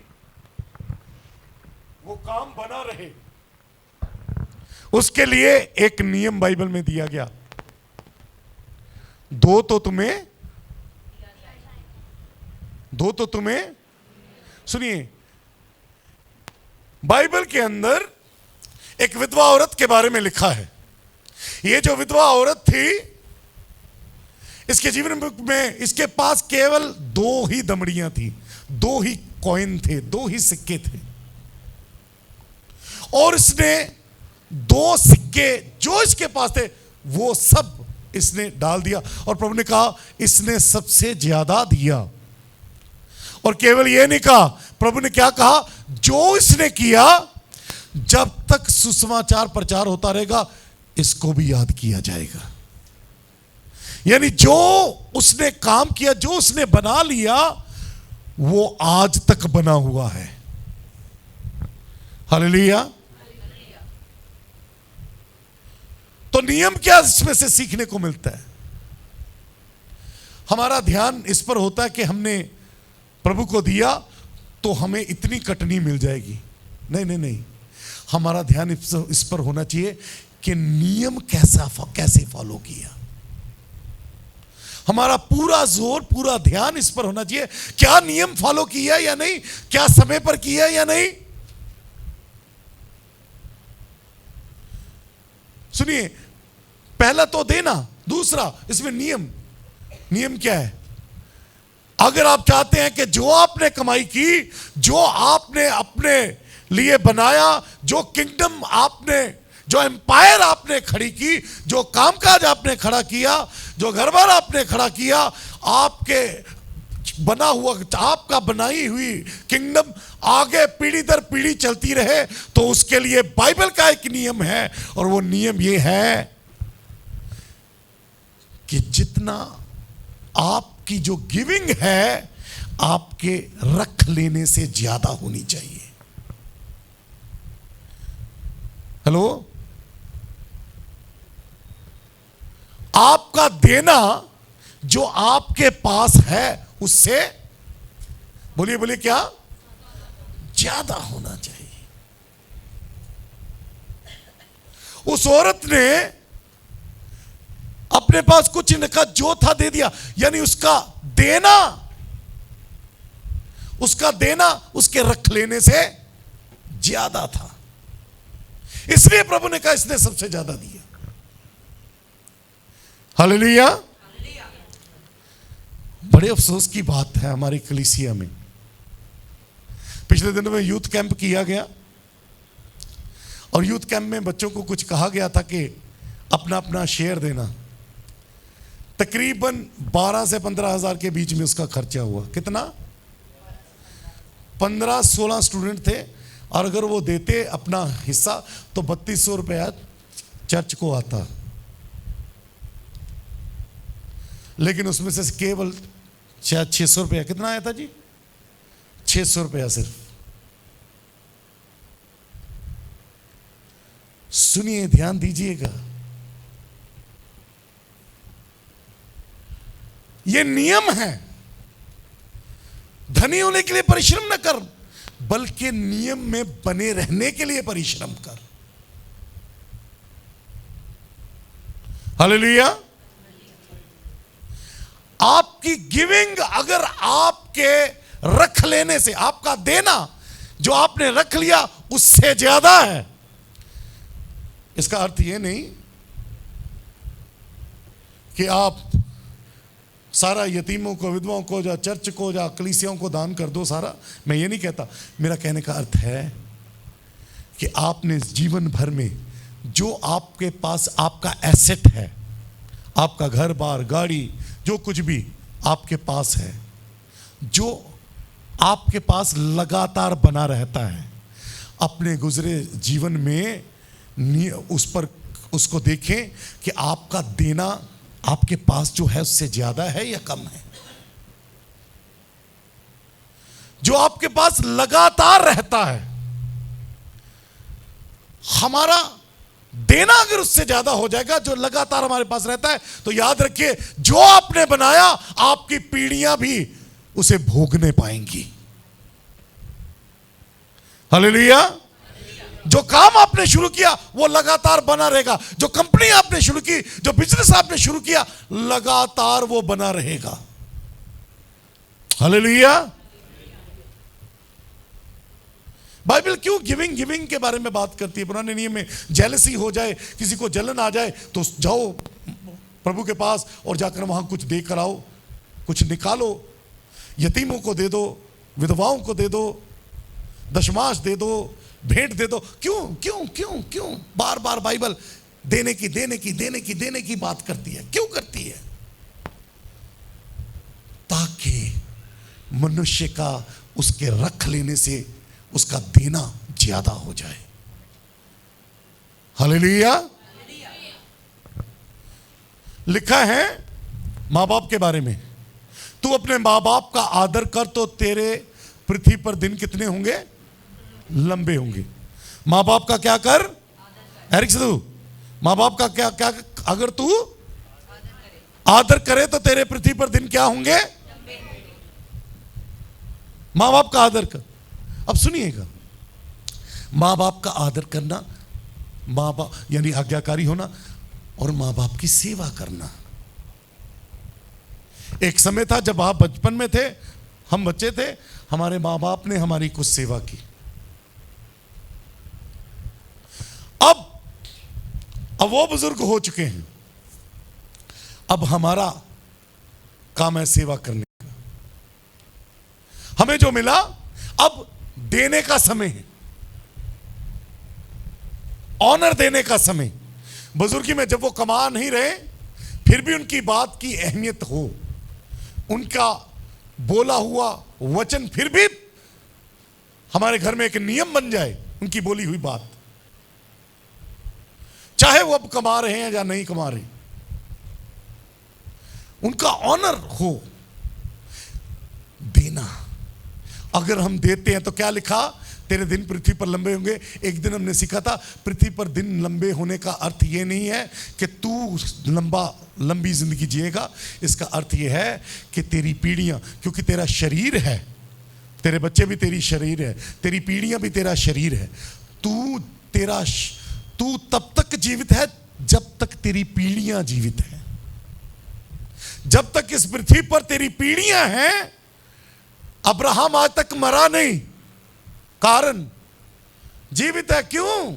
वो काम बना रहे, उसके लिए एक नियम बाइबल में दिया गया। दो तो तुम्हें सुनिए, बाइबल के अंदर एक विधवा औरत के बारे में लिखा है। ये जो विधवा औरत थी, इसके जीवन में इसके पास केवल 2 ही दमड़ियां थी, 2 ही कॉइन थे, 2 ही सिक्के थे। और इसने 2 सिक्के जो इसके पास थे वो सब इसने डाल दिया। और प्रभु ने कहा इसने सबसे ज्यादा दिया। और केवल यह नहीं कहा, प्रभु ने क्या कहा, जो इसने किया, जब तक सुसमाचार प्रचार होता रहेगा इसको भी याद किया जाएगा। यानी जो उसने काम किया, जो उसने बना लिया, वो आज तक बना हुआ है। हालेलुया। तो नियम क्या इसमें से सीखने को मिलता है? हमारा ध्यान इस पर होता है कि हमने प्रभु को दिया तो हमें इतनी कटनी मिल जाएगी। नहीं नहीं नहीं, हमारा ध्यान इस पर होना चाहिए कि नियम कैसे फॉलो किया। हमारा पूरा जोर, पूरा ध्यान इस पर होना चाहिए, क्या नियम फॉलो किया या नहीं, क्या समय पर किया या नहीं। सुनिए, पहला तो देना, दूसरा इसमें नियम क्या है? अगर आप चाहते हैं कि जो आपने कमाई की, जो आपने अपने लिए बनाया, जो किंगडम आपने, जो एम्पायर आपने खड़ी की, जो कामकाज आपने खड़ा किया, जो घरबार आपने खड़ा किया, आपके बना हुआ, आपका बनाई हुई किंगडम आगे पीढ़ी दर पीढ़ी चलती रहे, तो उसके लिए बाइबल का एक नियम है। और वो नियम ये है कि जितना आपकी जो गिविंग है, आपके रख लेने से ज्यादा होनी चाहिए। हेलो, आपका देना जो आपके पास है उससे, बोलिए क्या, ज्यादा होना चाहिए। उस औरत ने अपने पास कुछ इनका जो था दे दिया, यानी उसका देना उसके रख लेने से ज्यादा था। इसलिए प्रभु ने कहा इसने सबसे ज्यादा दिया। हालेलुया। बड़े अफसोस की बात है हमारी कलीसिया में, पिछले दिनों में यूथ कैंप किया गया और यूथ कैंप में बच्चों को कुछ कहा गया था कि अपना अपना शेयर देना। तकरीबन 12 से 15 हजार के बीच में उसका खर्चा हुआ। कितना? 15-16 स्टूडेंट थे और अगर वो देते अपना हिस्सा तो 3200 रुपया चर्च को आता, लेकिन उसमें से केवल शायद 600 रुपया, कितना आया था जी? 600 रुपया सिर्फ। सुनिए, ध्यान दीजिएगा, यह नियम है। धनी होने के लिए परिश्रम न कर, बल्कि नियम में बने रहने के लिए परिश्रम कर। हालेलुया। आपकी गिविंग अगर आपके रख लेने से, आपका देना जो आपने रख लिया उससे ज्यादा है, इसका अर्थ यह नहीं कि आप सारा यतीमों को, विधवाओं को, या चर्च को, या कलीसियाओं को दान कर दो सारा। मैं ये नहीं कहता। मेरा कहने का अर्थ है कि आपने जीवन भर में जो आपके पास आपका एसेट है, आपका घर बार, गाड़ी, जो कुछ भी आपके पास है, जो आपके पास लगातार बना रहता है, अपने गुजरे जीवन में उस पर उसको देखें कि आपका देना आपके पास जो है उससे ज्यादा है या कम है। जो आपके पास लगातार रहता है, हमारा देना अगर उससे ज्यादा हो जाएगा, जो लगातार हमारे पास रहता है, तो याद रखिए जो आपने बनाया आपकी पीढ़ियां भी उसे भोगने पाएंगी। हालेलुया। जो काम आपने शुरू किया वो लगातार बना रहेगा। जो कंपनी आपने शुरू की, जो बिजनेस आपने शुरू किया, लगातार वो बना रहेगा। हालेलुया। बाइबल क्यों गिविंग गिविंग के बारे में बात करती है? पुराने नियम में जेलसी हो जाए, किसी को जलन आ जाए तो जाओ प्रभु के पास और जाकर वहां कुछ दे कर आओ, कुछ निकालो, यतीमों को दे दो, विधवाओं को दे दो, दशमांश दे दो, भेंट दे दो। क्यों क्यों क्यों क्यों बार बार बाइबल देने की बात करती है? क्यों करती है? ताकि मनुष्य का उसके रख लेने से उसका देना ज्यादा हो जाए। हालेलुया। लिखा है मां बाप के बारे में, तू अपने मां बाप का आदर कर तो तेरे पृथ्वी पर दिन कितने होंगे? लंबे होंगे। मां बाप का क्या कर? एरिक सिद्धू, मां बाप का क्या क्या अगर तू आदर करे तो तेरे पृथ्वी पर दिन क्या होंगे? मां बाप का आदर कर। अब सुनिएगा, मां बाप का आदर करना, मां बाप यानी आज्ञाकारी होना और मां बाप की सेवा करना। एक समय था जब आप बचपन में थे, हम बच्चे थे, हमारे मां बाप ने हमारी कुछ सेवा की। अब वो बुजुर्ग हो चुके हैं, अब हमारा काम है सेवा करने का। हमें जो मिला अब देने का समय है, ऑनर देने का समय। बुजुर्गी में जब वो कमा नहीं रहे फिर भी उनकी बात की अहमियत हो, उनका बोला हुआ वचन फिर भी हमारे घर में एक नियम बन जाए, उनकी बोली हुई बात, चाहे वो अब कमा रहे हैं या नहीं कमा रहे, उनका ऑनर हो। देना, अगर हम देते हैं तो क्या लिखा? तेरे दिन पृथ्वी पर लंबे होंगे। एक दिन हमने सीखा था, पृथ्वी पर दिन लंबे होने का अर्थ यह नहीं है कि तू लंबी जिंदगी जिएगा। इसका अर्थ यह है कि तेरी पीढ़ियां, क्योंकि तेरा शरीर है, तेरे बच्चे भी तेरी शरीर है, तेरी पीढ़ियां भी तेरा शरीर है। तू तब तक जीवित है जब तक तेरी पीढ़ियां जीवित हैं। जब तक इस पृथ्वी पर तेरी पीढ़ियां हैं, अब्राहम आज तक मरा नहीं, कारण जीवित है। क्यों?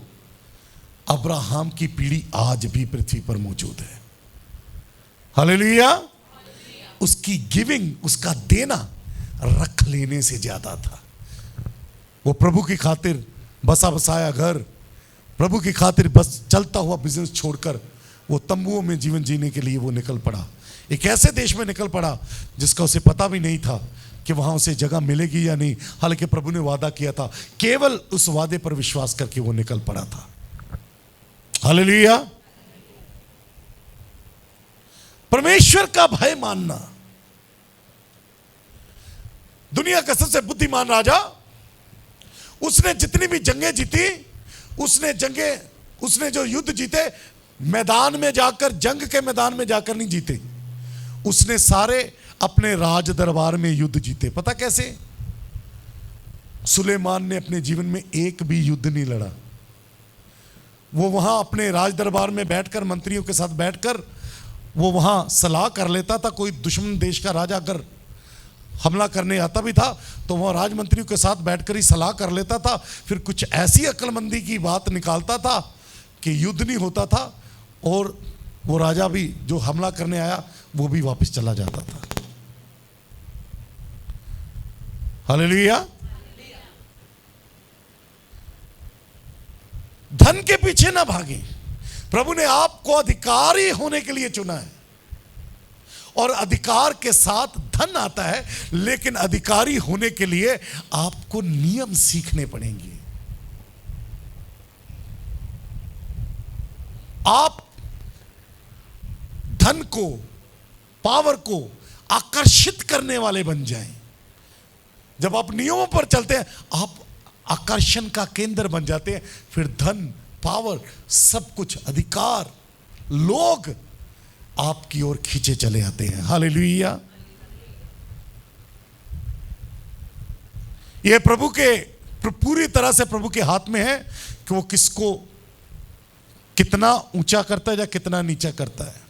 अब्राहम की पीढ़ी आज भी पृथ्वी पर मौजूद है। हालेलुया। उसकी गिविंग, उसका देना रख लेने से ज्यादा था। वो प्रभु की खातिर बसा बसाया घर, प्रभु की खातिर बस चलता हुआ बिजनेस छोड़कर वो तंबुओं में जीवन जीने के लिए वो निकल पड़ा। एक ऐसे देश में निकल पड़ा जिसका उसे पता भी नहीं था कि वहां उसे जगह मिलेगी या नहीं। हालांकि प्रभु ने वादा किया था, केवल उस वादे पर विश्वास करके वो निकल पड़ा था। हालेलुया। परमेश्वर का भय मानना। दुनिया का सबसे बुद्धिमान राजा, उसने जितनी भी जंगें जीती, उसने जो युद्ध जीते, मैदान में जाकर, जंग के मैदान में जाकर नहीं जीते, उसने सारे अपने राज दरबार में युद्ध जीते। पता कैसे? सुलेमान ने अपने जीवन में एक भी युद्ध नहीं लड़ा। वो वहां अपने राज दरबार में बैठकर, मंत्रियों के साथ बैठकर वो वहां सलाह कर लेता था। कोई दुश्मन देश का राजा अगर हमला करने आता भी था तो वह राजमंत्रियों के साथ बैठकर ही सलाह कर लेता था, फिर कुछ ऐसी अक्लमंदी की बात निकालता था कि युद्ध नहीं होता था और वो राजा भी जो हमला करने आया वो भी वापस चला जाता था। हालेलुया। धन के पीछे ना भागे। प्रभु ने आपको अधिकारी होने के लिए चुना है और अधिकार के साथ धन आता है, लेकिन अधिकारी होने के लिए आपको नियम सीखने पड़ेंगे। आप धन को, पावर को आकर्षित करने वाले बन जाएं। जब आप नियमों पर चलते हैं, आप आकर्षण का केंद्र बन जाते हैं। फिर धन, पावर, सब कुछ, अधिकार, लोग आपकी ओर खींचे चले आते हैं। हालेलुया। यह प्रभु के, पूरी तरह से प्रभु के हाथ में है कि वो किसको कितना ऊंचा करता है या कितना नीचा करता है,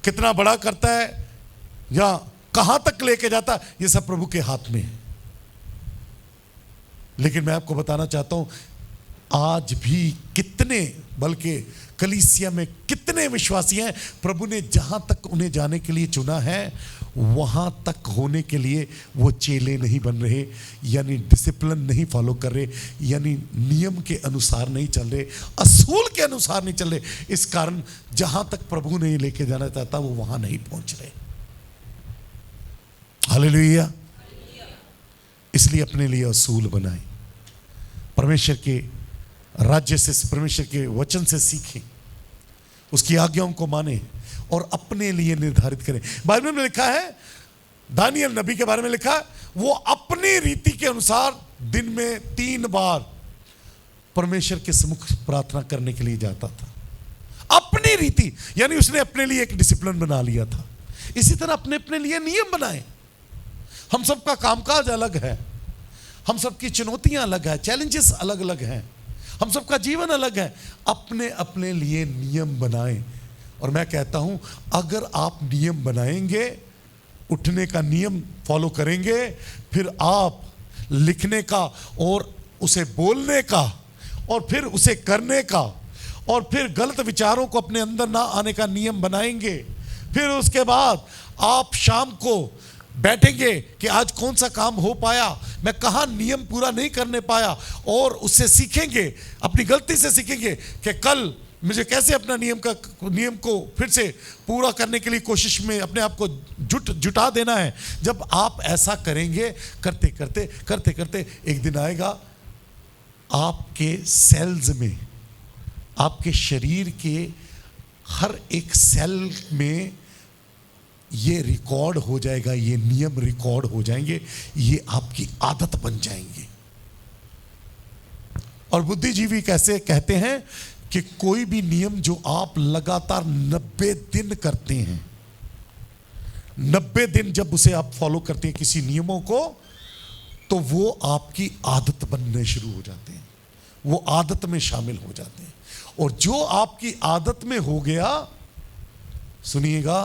कितना बड़ा करता है या कहां तक लेके जाता है, यह सब प्रभु के हाथ में है। लेकिन मैं आपको बताना चाहता हूं, आज भी कितने, बल्कि कलीसिया में कितने विश्वासी हैं, प्रभु ने जहां तक उन्हें जाने के लिए चुना है वहां तक होने के लिए वो चेले नहीं बन रहे, यानी डिसिप्लिन नहीं फॉलो कर रहे, यानी नियम के अनुसार नहीं चल रहे, असूल के अनुसार नहीं चल रहे। इस कारण जहां तक प्रभु ने लेके जाना चाहता वो वहां नहीं पहुंच रहे। हालेलुया। इसलिए अपने लिए असूल बनाएं, परमेश्वर के राज्य से, परमेश्वर के वचन से सीखें, उसकी आज्ञाओं को माने और अपने लिए निर्धारित करें। बाइबल में लिखा है, दानियल नबी के बारे में लिखा है, वो अपनी रीति के अनुसार दिन में 3 बार परमेश्वर के सम्मुख प्रार्थना करने के लिए जाता था। अपनी रीति, यानी उसने अपने लिए एक डिसिप्लिन बना लिया था। इसी तरह अपने अपने लिए नियम बनाए। हम सबका कामकाज अलग है, हम सबकी चुनौतियां अलग है, चैलेंजेस अलग अलग हैं, हम सबका जीवन अलग है। अपने अपने लिए नियम बनाएं। और मैं कहता हूं, अगर आप नियम बनाएंगे, उठने का नियम फॉलो करेंगे, फिर आप लिखने का और उसे बोलने का और फिर उसे करने का और फिर गलत विचारों को अपने अंदर ना आने का नियम बनाएंगे। फिर उसके बाद आप शाम को बैठेंगे कि आज कौन सा काम हो पाया, मैं कहाँ नियम पूरा नहीं करने पाया, और उससे सीखेंगे, अपनी गलती से सीखेंगे कि कल मुझे कैसे अपना नियम को फिर से पूरा करने के लिए कोशिश में अपने आप को जुटा देना है। जब आप ऐसा करेंगे, करते करते करते करते एक दिन आएगा आपके सेल्स में, आपके शरीर के हर एक सेल में ये रिकॉर्ड हो जाएगा, ये नियम रिकॉर्ड हो जाएंगे, ये आपकी आदत बन जाएंगे। और बुद्धिजीवी कैसे कहते हैं कि कोई भी नियम जो आप लगातार 90 दिन करते हैं, 90 दिन जब उसे आप फॉलो करते हैं किसी नियमों को, तो वो आपकी आदत बनने शुरू हो जाते हैं, वो आदत में शामिल हो जाते हैं। और जो आपकी आदत में हो गया, सुनिएगा,